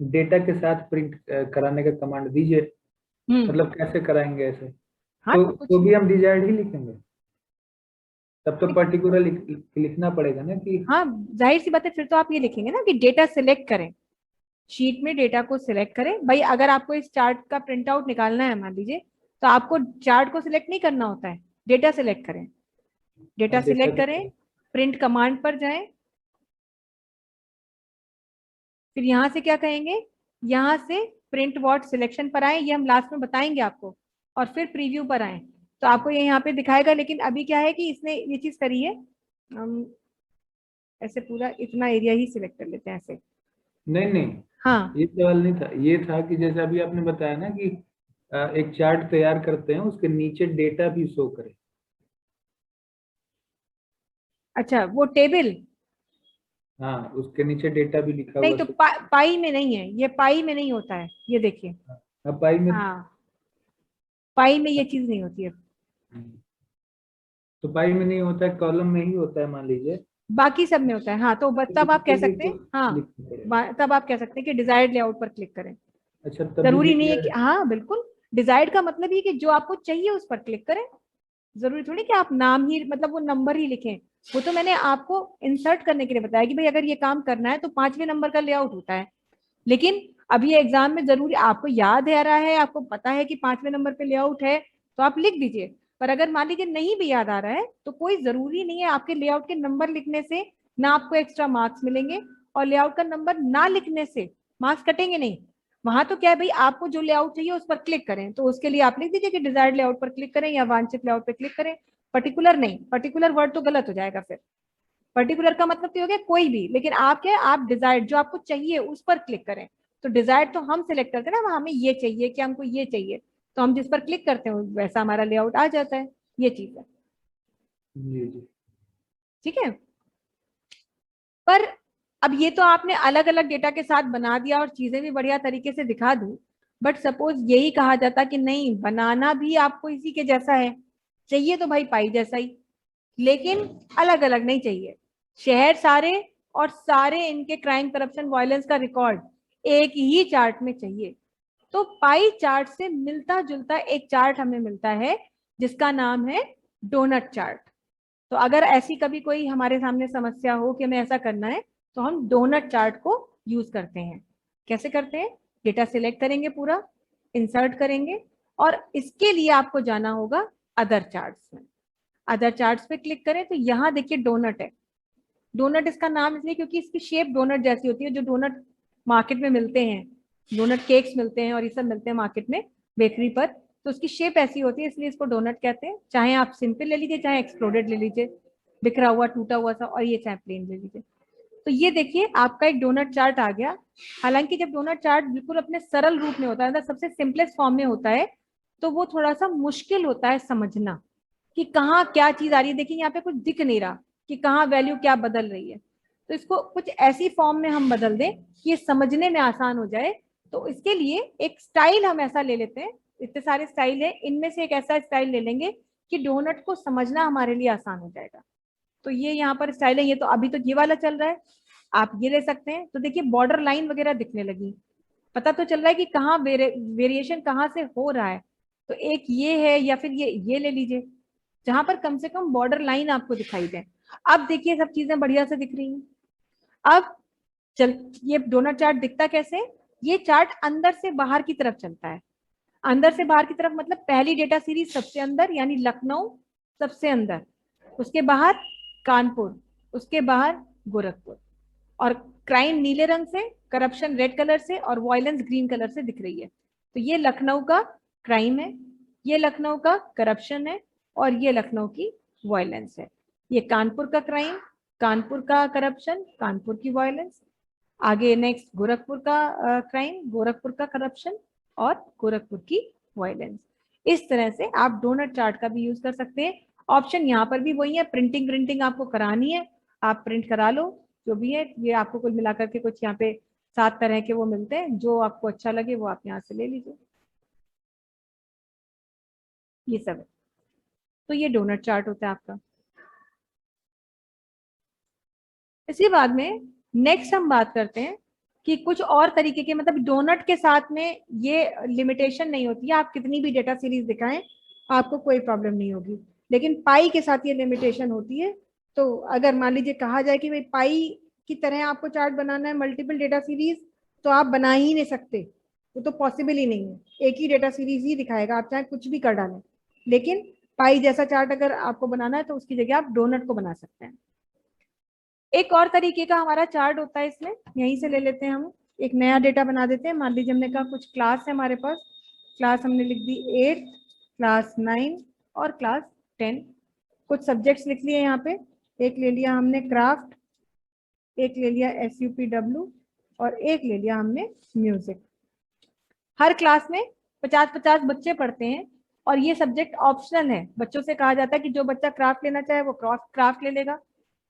डेटा के साथ प्रिंट कराने का कमांड दीजिए, मतलब कैसे कराएंगे ऐसे? हाँ तो तो कुछ तो भी नहीं। हम डिजायर्ड ही लिखेंगे? तब तो पर्टिकुलर लिखना पड़ेगा ना कि। हाँ जाहिर सी बात है, फिर तो आप ये लिखेंगे ना कि डेटा सिलेक्ट करें, शीट में डेटा को सिलेक्ट करें। भाई अगर आपको इस चार्ट का प्रिंट आउट निकालना है मान लीजिए, तो आपको चार्ट को सिलेक्ट नहीं करना होता है, डेटा सिलेक्ट करें। डेटा अब डेटा सिलेक्ट करें, प्रिंट कमांड पर जाएं, फिर यहाँ से क्या कहेंगे, यहाँ से प्रिंट व्हाट सिलेक्शन पर आए, ये हम लास्ट में बताएंगे आपको, और फिर प्रीव्यू पर आए तो आपको ये यहाँ पे दिखाएगा। लेकिन अभी क्या है कि इसने ये चीज करी है, हम ऐसे पूरा इतना एरिया ही सिलेक्ट कर लेते हैं ऐसे। नहीं नहीं, हाँ ये सवाल नहीं था। ये था कि जैसे अभी आपने बताया ना कि एक चार्ट तैयार करते हैं, उसके नीचे डेटा भी शो करे। अच्छा, वो टेबल हाँ, उसके नीचे डेटा भी लिखा नहीं हुआ तो शो। पाई में नहीं है, ये पाई में नहीं होता है, ये देखिए। अब पाई में। हाँ पाई में ये चीज नहीं होती है। तो पाई में नहीं होता है, कॉलम में ही होता है मान लीजिए। बाकी सब में होता है। हाँ तो तो तब आप इसके कह लिए सकते तो हैं, हाँ लिखना पड़ेगा। तब आप कह सकते हैं कि डिजायर्ड लेआउट पर क्लिक करें। अच्छा, तभी जरूरी नहीं है कि, डिजायर्ड। हाँ बिल्कुल, डिजायर्ड का मतलब ये कि जो आपको चाहिए उस पर क्लिक करें। जरूरी थोड़ी कि आप नाम ही, मतलब वो नंबर ही लिखें। वो तो मैंने आपको इंसर्ट करने के लिए बताया कि भाई अगर ये काम करना है तो 5वें नंबर का लेआउट होता है। लेकिन अभी ये एग्जाम में जरूरी आपको याद है रहा है, आपको पता है कि 5वें नंबर पे लेआउट है, तो आप लिख दीजिए। पर अगर मान लीजिए नहीं भी याद आ रहा है तो कोई जरूरी नहीं है, आपके लेआउट के नंबर लिखने से ना आपको एक्स्ट्रा मार्क्स मिलेंगे, और लेआउट का नंबर ना लिखने से मार्क्स कटेंगे नहीं। वहां तो क्या है भाई, आपको जो लेआउट चाहिए उस पर क्लिक करें, तो उसके लिए आप लिख दीजिए कि डिजायर्ड लेआउट पर क्लिक करें या वांछित लेआउट पर क्लिक करें। पर्टिकुलर नहीं, पर्टिकुलर वर्ड तो गलत हो जाएगा फिर। पर्टिकुलर का मतलब तो हो गया कोई भी, लेकिन आप क्या है, आप डिजायर्ड जो आपको चाहिए उस पर क्लिक करें। तो डिजायर्ड तो हम सिलेक्ट करते हैं ना, हमें ये चाहिए कि हमको ये चाहिए, तो हम जिस पर क्लिक करते हैं वैसा हमारा लेआउट आ जाता है। ये चीज है। जी जी। ठीक है। पर अब ये तो आपने अलग अलग डेटा के साथ बना दिया और चीजें भी बढ़िया तरीके से दिखा दूं। बट सपोज यही कहा जाता कि नहीं, बनाना भी आपको इसी के जैसा है, चाहिए तो भाई पाई जैसा ही, लेकिन अलग अलग नहीं चाहिए। शहर सारे और सारे इनके क्राइम करप्शन वायलेंस का रिकॉर्ड एक ही चार्ट में चाहिए। तो पाई चार्ट से मिलता जुलता एक चार्ट हमें मिलता है जिसका नाम है डोनट चार्ट। तो अगर ऐसी कभी कोई हमारे सामने समस्या हो कि हमें ऐसा करना है, तो हम डोनट चार्ट को यूज करते हैं। कैसे करते हैं, डेटा सिलेक्ट करेंगे पूरा, इंसर्ट करेंगे, और इसके लिए आपको जाना होगा अदर चार्ट्स में। अदर चार्ट्स पे क्लिक करें तो यहाँ देखिए डोनट है। डोनट इसका नाम इसलिए क्योंकि इसकी शेप डोनट जैसी होती है, जो डोनट मार्केट में मिलते हैं, डोनट केक्स मिलते हैं और ये सब मिलते हैं मार्केट में बेकरी पर, तो उसकी शेप ऐसी होती है इसलिए इसको डोनट कहते हैं। चाहे आप सिंपल ले लीजिए, चाहे एक्सप्लोडेड ले लीजिए, बिखरा हुआ टूटा हुआ सा, और ये चाहे प्लेन ले लीजिए। तो ये देखिए आपका एक डोनट चार्ट आ गया। हालांकि जब डोनट चार्ट बिल्कुल अपने सरल रूप में होता है, मतलब सबसे सिंपलेस्ट फॉर्म में होता है, तो वो थोड़ा सा मुश्किल होता है समझना कि कहाँ क्या चीज आ रही है। देखिए यहाँ पे कुछ दिख नहीं रहा कि कहाँ वैल्यू क्या बदल रही है। तो इसको कुछ ऐसी फॉर्म में हम बदल दें कि ये समझने में आसान हो जाए। तो इसके लिए एक स्टाइल हम ऐसा ले लेते हैं, इतने सारे स्टाइल है, इनमें से एक ऐसा स्टाइल ले लेंगे कि डोनट को समझना हमारे लिए आसान हो जाएगा। तो ये यहाँ पर स्टाइल है, ये तो अभी तो ये वाला चल रहा है, आप ये ले सकते हैं। तो देखिए बॉर्डर लाइन वगैरह दिखने लगी, पता तो चल रहा है कि कहाँ वेरिएशन कहाँ से हो रहा है। तो एक ये है, या फिर ये ले लीजिए जहां पर कम से कम बॉर्डर लाइन आपको दिखाई दे। अब देखिए सब चीजें बढ़िया से दिख रही हैं। अब चल, ये डोनट चार्ट दिखता कैसे, ये चार्ट अंदर से बाहर की तरफ चलता है। अंदर से बाहर की तरफ मतलब पहली डेटा सीरीज सबसे अंदर यानी लखनऊ सबसे अंदर, उसके बाहर कानपुर, उसके बाहर गोरखपुर, और क्राइम नीले रंग से, करप्शन रेड कलर से, और वायलेंस ग्रीन कलर से दिख रही है। तो ये लखनऊ का क्राइम है, ये लखनऊ का करप्शन है, और ये लखनऊ की वायलेंस है। ये कानपुर का क्राइम, कानपुर का करप्शन, कानपुर की वायलेंस। आगे नेक्स्ट गोरखपुर का क्राइम, गोरखपुर का करप्शन, और गोरखपुर की वायलेंस। इस तरह से आप डोनट चार्ट का भी यूज कर सकते हैं। ऑप्शन यहाँ पर भी वही है, प्रिंटिंग आपको करानी है आप प्रिंट करा लो, जो भी है। ये आपको कुल मिलाकर के कुछ यहाँ पे 7 तरह के वो मिलते हैं, जो आपको अच्छा लगे वो आप यहाँ से ले लीजिए। ये सब है। तो ये डोनट चार्ट होता है आपका। इसी बाद में नेक्स्ट हम बात करते हैं कि कुछ और तरीके के, मतलब डोनट के साथ में ये लिमिटेशन नहीं होती है, आप कितनी भी डेटा सीरीज दिखाएं आपको कोई प्रॉब्लम नहीं होगी, लेकिन पाई के साथ ये लिमिटेशन होती है। तो अगर मान लीजिए कहा जाए कि भाई पाई की तरह आपको चार्ट बनाना है मल्टीपल डेटा सीरीज, तो आप बना ही नहीं सकते, वो तो पॉसिबल ही नहीं है, एक ही डेटा सीरीज ही दिखाएगा, आप चाहे कुछ भी कर डालें। लेकिन पाई जैसा चार्ट अगर आपको बनाना है तो उसकी जगह आप डोनट को बना सकते हैं। एक और तरीके का हमारा चार्ट होता है, इसमें यहीं से ले लेते हैं हम, एक नया डेटा बना देते हैं। मान लीजिए हमने कहा कुछ क्लास है हमारे पास, क्लास हमने लिख दी 8, क्लास 9 और क्लास 10। कुछ सब्जेक्ट्स लिख लिए यहाँ पे, एक ले लिया हमने क्राफ्ट, एक ले लिया SUPW और एक ले लिया हमने म्यूजिक। हर क्लास में 50-50 बच्चे पढ़ते हैं और ये सब्जेक्ट ऑप्शनल है, बच्चों से कहा जाता है कि जो बच्चा क्राफ्ट लेना चाहे वो क्राफ्ट ले लेगा।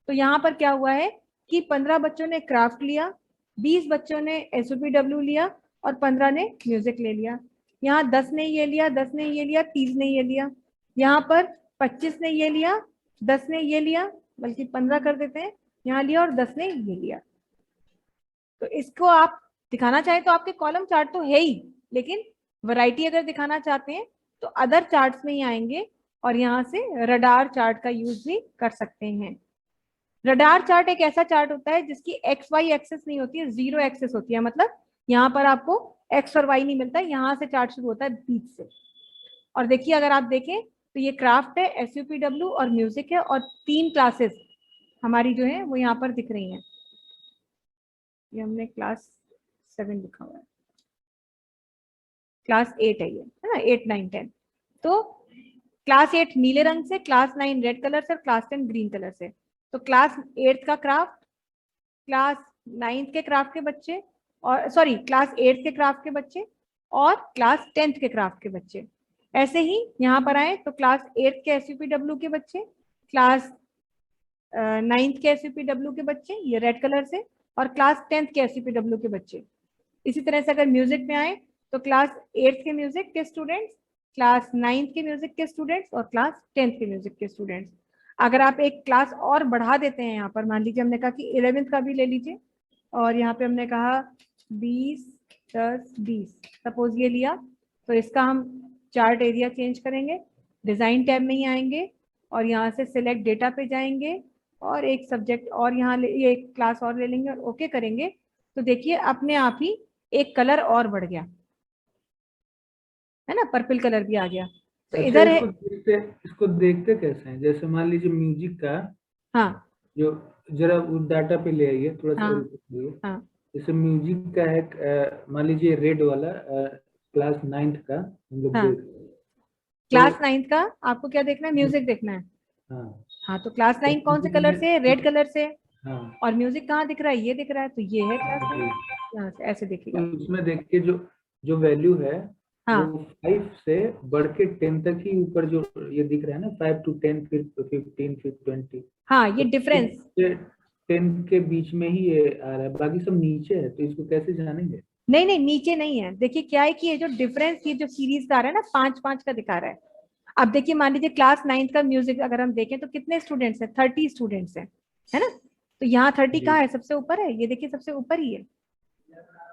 तो यहाँ पर क्या हुआ है कि 15 बच्चों ने क्राफ्ट लिया, 20 बच्चों ने SUPW लिया और 15 ने म्यूजिक ले लिया। यहाँ 10 ने ये लिया, 10 ने ये लिया, 30 ने ये लिया। यहाँ पर 25 ने ये लिया, 10 ने ये लिया, बल्कि 15 कर देते हैं, यहाँ लिया और 10 ने ये लिया। तो इसको आप दिखाना चाहें तो आपके कॉलम चार्ट तो है ही, लेकिन वैरायटी अगर दिखाना चाहते हैं तो अदर चार्ट्स में ही आएंगे और यहाँ से रडार चार्ट का यूज भी कर सकते हैं। रडार चार्ट एक ऐसा चार्ट होता है जिसकी एक्स वाई एक्सेस नहीं होती है, जीरो एक्सेस होती है, मतलब यहाँ पर आपको एक्स और वाई नहीं मिलता है, यहाँ से चार्ट शुरू होता है बीच से। और देखिए अगर आप देखें तो ये क्राफ्ट है, SUPW और म्यूजिक है, और 3 क्लासेस हमारी जो है वो यहाँ पर दिख रही हैं। ये हमने क्लास 7 लिखा हुआ है, क्लास 8 है ये, है ना, 8, 9, 10। तो क्लास 8 नीले रंग से, क्लास 9 रेड कलर से और क्लास 10 ग्रीन कलर से। तो क्लास 8 का क्राफ्ट, क्लास 9 के क्राफ्ट के बच्चे, और सॉरी क्लास 8 के क्राफ्ट के बच्चे और क्लास 10 के क्राफ्ट के बच्चे। ऐसे ही यहाँ पर आए तो क्लास 8 के SUPW के बच्चे, क्लास 9 के SUPW के बच्चे ये रेड कलर से, और क्लास 10 के SUPW के बच्चे। इसी तरह से अगर म्यूजिक में आए तो क्लास 8 के म्यूजिक के स्टूडेंट्स, क्लास 9 के म्यूजिक के स्टूडेंट्स और क्लास 10 के म्यूजिक के स्टूडेंट्स। अगर आप एक क्लास और बढ़ा देते हैं यहाँ पर, मान लीजिए हमने कहा कि 11th का भी ले लीजिए, और यहाँ पे हमने कहा 20, 10, 20, सपोज ये लिया, तो इसका हम चार्ट एरिया चेंज करेंगे, डिजाइन टैब में ही आएंगे और यहाँ से सिलेक्ट डेटा पे जाएंगे और एक सब्जेक्ट और यहाँ ये एक क्लास और ले लेंगे और ओके करेंगे। तो देखिए अपने आप ही एक कलर और बढ़ गया, है ना, पर्पल कलर भी आ गया। तो अच्छा, इधर है, इसको देखते कैसे हैं? जैसे मान लीजिए म्यूजिक का हाँ जो, जरा वो डाटा पे ले आइए थोड़ा सा हाँ रुकिए। हाँ जैसे म्यूजिक का है मान लीजिए रेड वाला क्लास 9th का हम लोग हाँ, देख रहे हैं। तो क्लास 9 का आपको क्या देखना है, म्यूजिक देखना है। हाँ, हाँ तो क्लास तो 9 कौन से म्यूजिक कलर में, से है, रेड कलर से। हाँ और म्यूजिक कहाँ दिख रहा है, ये दिख रहा है, तो ये है क्लास 9। जी। यहाँ से ऐसे तो देखिएगा। उसमें देखिए जो जो वैल्यू है वो हाँ 5 से बढ़ के 10 तक ही ऊपर जो ये दिख रहा है ना, 5 to 10 फिर 15 फिर 20, हाँ, ये तो डिफरेंस, 10 के बीच में ही ये आ रहा है, बाकी सब नीचे है, तो इसको कैसे जानेंगे? नहीं नहीं नीचे नहीं है, देखिए क्या है कि ये जो डिफरेंस, ये जो सीरीज का आ रहा है ना, 5-5 का दिखा रहा है। अब देखिए मान लीजिए क्लास 9 का म्यूजिक अगर हम देखें तो कितने स्टूडेंट्स हैं, 30 स्टूडेंट्स हैं, है ना। तो यहाँ 30 जी। कहाँ है, सबसे ऊपर है, ये देखिए सबसे ऊपर ही है।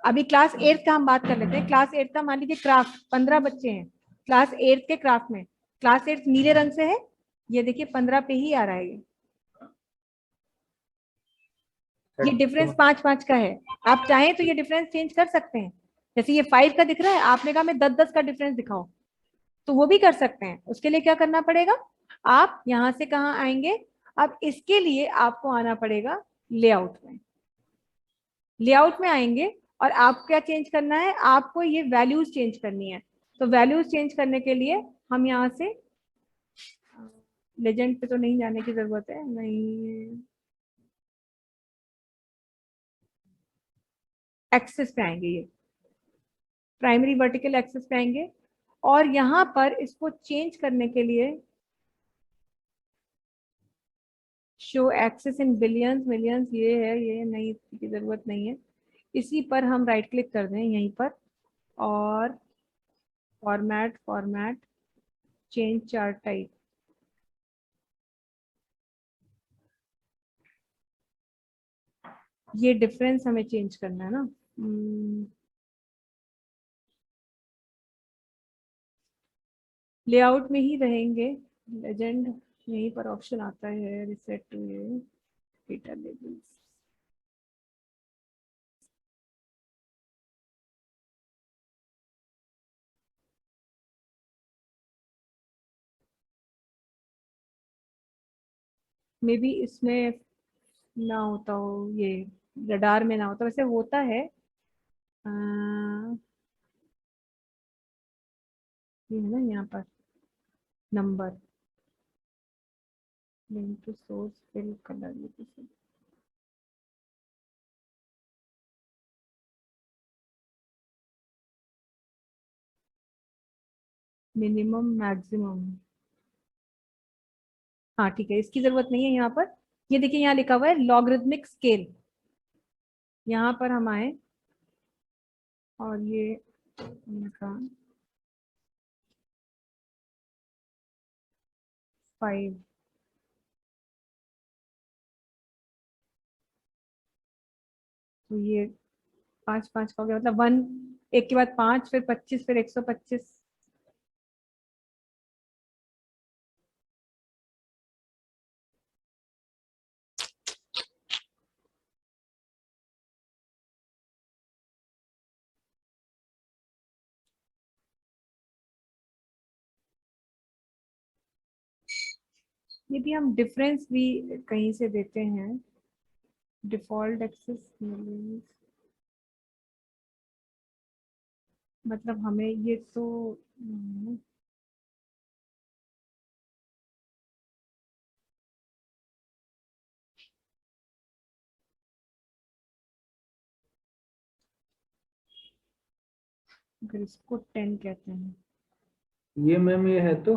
अभी क्लास 8 का हम बात कर लेते हैं। क्लास 8 का मान लीजिए क्राफ्ट 15 बच्चे हैं क्लास 8 के क्राफ्ट में, क्लास 8 नीले रंग से है, ये देखिए 15 पे ही आ रहा है ये डिफरेंस 5-5 का है। आप चाहें तो ये डिफरेंस चेंज कर सकते हैं, जैसे ये 5 का दिख रहा है, आपने कहा मैं 10-10 का डिफरेंस दिखाओ, तो वो भी कर सकते हैं। उसके लिए क्या करना पड़ेगा, आप यहाँ से कहाँ आएंगे, अब इसके लिए आपको आना पड़ेगा लेआउट में। लेआउट में आएंगे और आपको क्या चेंज करना है, आपको ये वैल्यूज चेंज करनी है। तो वैल्यूज चेंज करने के लिए हम यहाँ से लेजेंड पे तो नहीं जाने की जरूरत है, नहीं, एक्सेस पे आएंगे, ये प्राइमरी वर्टिकल एक्सेस पे आएंगे और यहाँ पर इसको चेंज करने के लिए शो एक्सेस इन बिलियंस मिलियंस, ये है, ये नहीं, की जरूरत नहीं है। इसी पर हम राइट क्लिक कर दें यहीं पर और format, format, change chart type, ये डिफरेंस हमें चेंज करना है ना। लेआउट में ही रहेंगे, लेजेंड यहीं पर ऑप्शन आता है, रिसेट टू ये डेटा लेबल्स। मे बी इसमें ना होता हो, ये रडार में ना होता, वैसे होता है। ये है ना यहाँ पर number, link to source, fill colour, minimum maximum. हाँ ठीक है, इसकी जरूरत नहीं है यहाँ पर। ये देखिए यहाँ लिखा हुआ है लॉगरिथमिक स्केल, यहाँ पर हम आए और ये इनका 5, तो ये 5 5 का हो गया, मतलब 1, एक के बाद 5, फिर 25, फिर 125। यदि हम डिफरेंस भी कहीं से देते हैं, डिफॉल्ट एक्सेस, मतलब हमें ये तो अगर इसको 10 कहते हैं, ये मैम ये है तो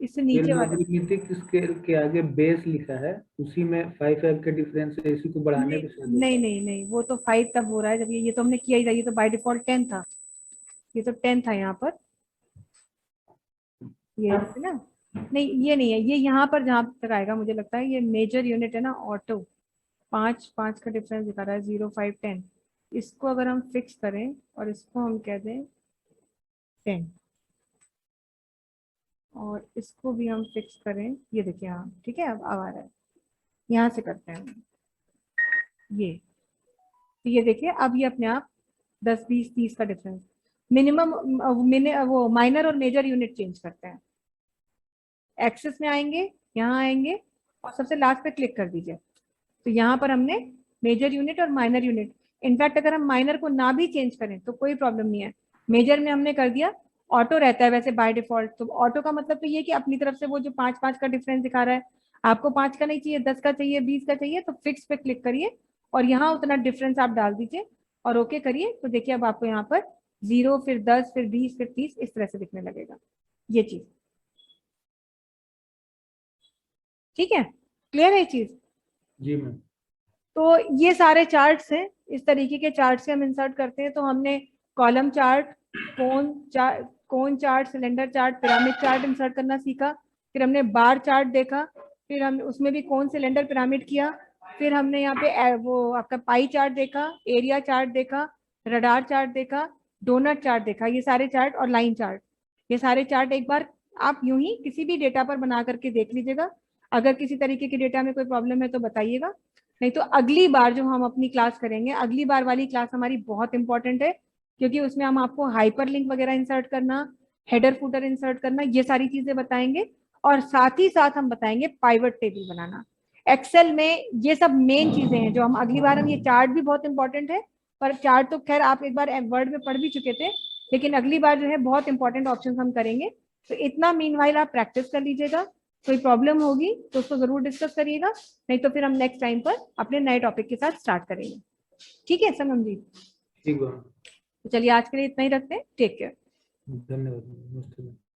इससे ये नीचे वाले लॉगरिथमिक स्केल के आगे बेस लिखा है, उसी में 5 का डिफरेंस है, इसी को बढ़ाने नहीं पे शायद होता नहीं है। नहीं नहीं, वो तो 5 तब हो रहा है जब ये तो हमने किया ही था, ये तो बाय डिफॉल्ट 10 था, ये तो 10 था यहाँ पर, ये है ना। नहीं ये नहीं है, ये यहाँ पर जहाँ तक आएगा मुझे लगता है, ये मेजर यूनिट है ना ऑटो, 5 5 का डिफरेंस दिखा रहा है, 0 5 10। इसको अगर हम फिक्स करें और इसको हम कह दें 10, और इसको भी हम फिक्स करें, ये देखिए हाँ ठीक है, अब आ रहा है, यहाँ से करते हैं हम ये, तो ये देखिए अब ये अपने आप 10 20 30 का डिफरेंस। मिनिमम वो माइनर और मेजर यूनिट चेंज करते हैं, एक्सेस में आएंगे, यहाँ आएंगे और सबसे लास्ट पे क्लिक कर दीजिए, तो यहाँ पर हमने मेजर यूनिट और माइनर यूनिट, इनफैक्ट अगर हम माइनर को ना भी चेंज करें तो कोई प्रॉब्लम नहीं है, मेजर में हमने कर दिया, ऑटो रहता है वैसे बाय डिफॉल्ट, तो ऑटो का मतलब तो ये कि अपनी तरफ से वो जो 5 5 का डिफरेंस दिखा रहा है, आपको 5 का नहीं चाहिए, 10 का चाहिए, 20 का चाहिए, तो फिक्स पे क्लिक करिए और यहाँ उतना डिफरेंस आप डाल दीजिए और ओके करिए, तो देखिए अब आपको यहाँ पर 0, फिर 10, फिर 20, फिर 30 इस तरह से दिखने लगेगा ये चीज। ठीक है, क्लियर है ये चीज। जी मैम। तो ये सारे चार्ट्स हैं, इस तरीके के चार्ट से हम इंसर्ट करते हैं, तो हमने column chart, cone chart, cylinder chart, pyramid chart insert करना सीखा, फिर हमने बार चार्ट देखा, फिर हम उसमें भी कोन, सिलेंडर, पिरामिड किया, फिर हमने यहाँ पे वो आपका पाई चार्ट देखा, एरिया चार्ट देखा, रडार चार्ट देखा, डोनट चार्ट देखा, ये सारे चार्ट, और लाइन चार्ट, ये सारे चार्ट एक बार आप यूं ही किसी भी डेटा पर बना करके देख लीजिएगा, अगर किसी तरीके के डेटा में कोई प्रॉब्लम है तो बताइएगा, नहीं तो अगली बार जो हम अपनी क्लास करेंगे, अगली बार वाली क्लास हमारी बहुत इंपॉर्टेंट है, क्योंकि उसमें हम आपको हाइपर लिंक वगैरह इंसर्ट करना, हेडर फुटर इंसर्ट करना, ये सारी चीजें बताएंगे, और साथ ही साथ हम बताएंगे पाइवट टेबल बनाना एक्सेल में। ये सब मेन चीजें हैं जो हम अगली बार, हम ये चार्ट भी बहुत इंपॉर्टेंट है, पर चार्ट तो खैर आप एक बार वर्ड में पढ़ भी चुके थे, लेकिन अगली बार जो है बहुत इंपॉर्टेंट ऑप्शन हम करेंगे, तो इतना मीनवाइल आप प्रैक्टिस कर लीजिएगा, कोई प्रॉब्लम होगी तो उसको जरूर डिस्कस करिएगा, नहीं तो फिर हम नेक्स्ट टाइम पर अपने नए टॉपिक के साथ स्टार्ट करेंगे। ठीक है संगम जी, ठीक है, तो चलिए आज के लिए इतना ही रखते हैं, टेक केयर। धन्यवाद, नमस्ते।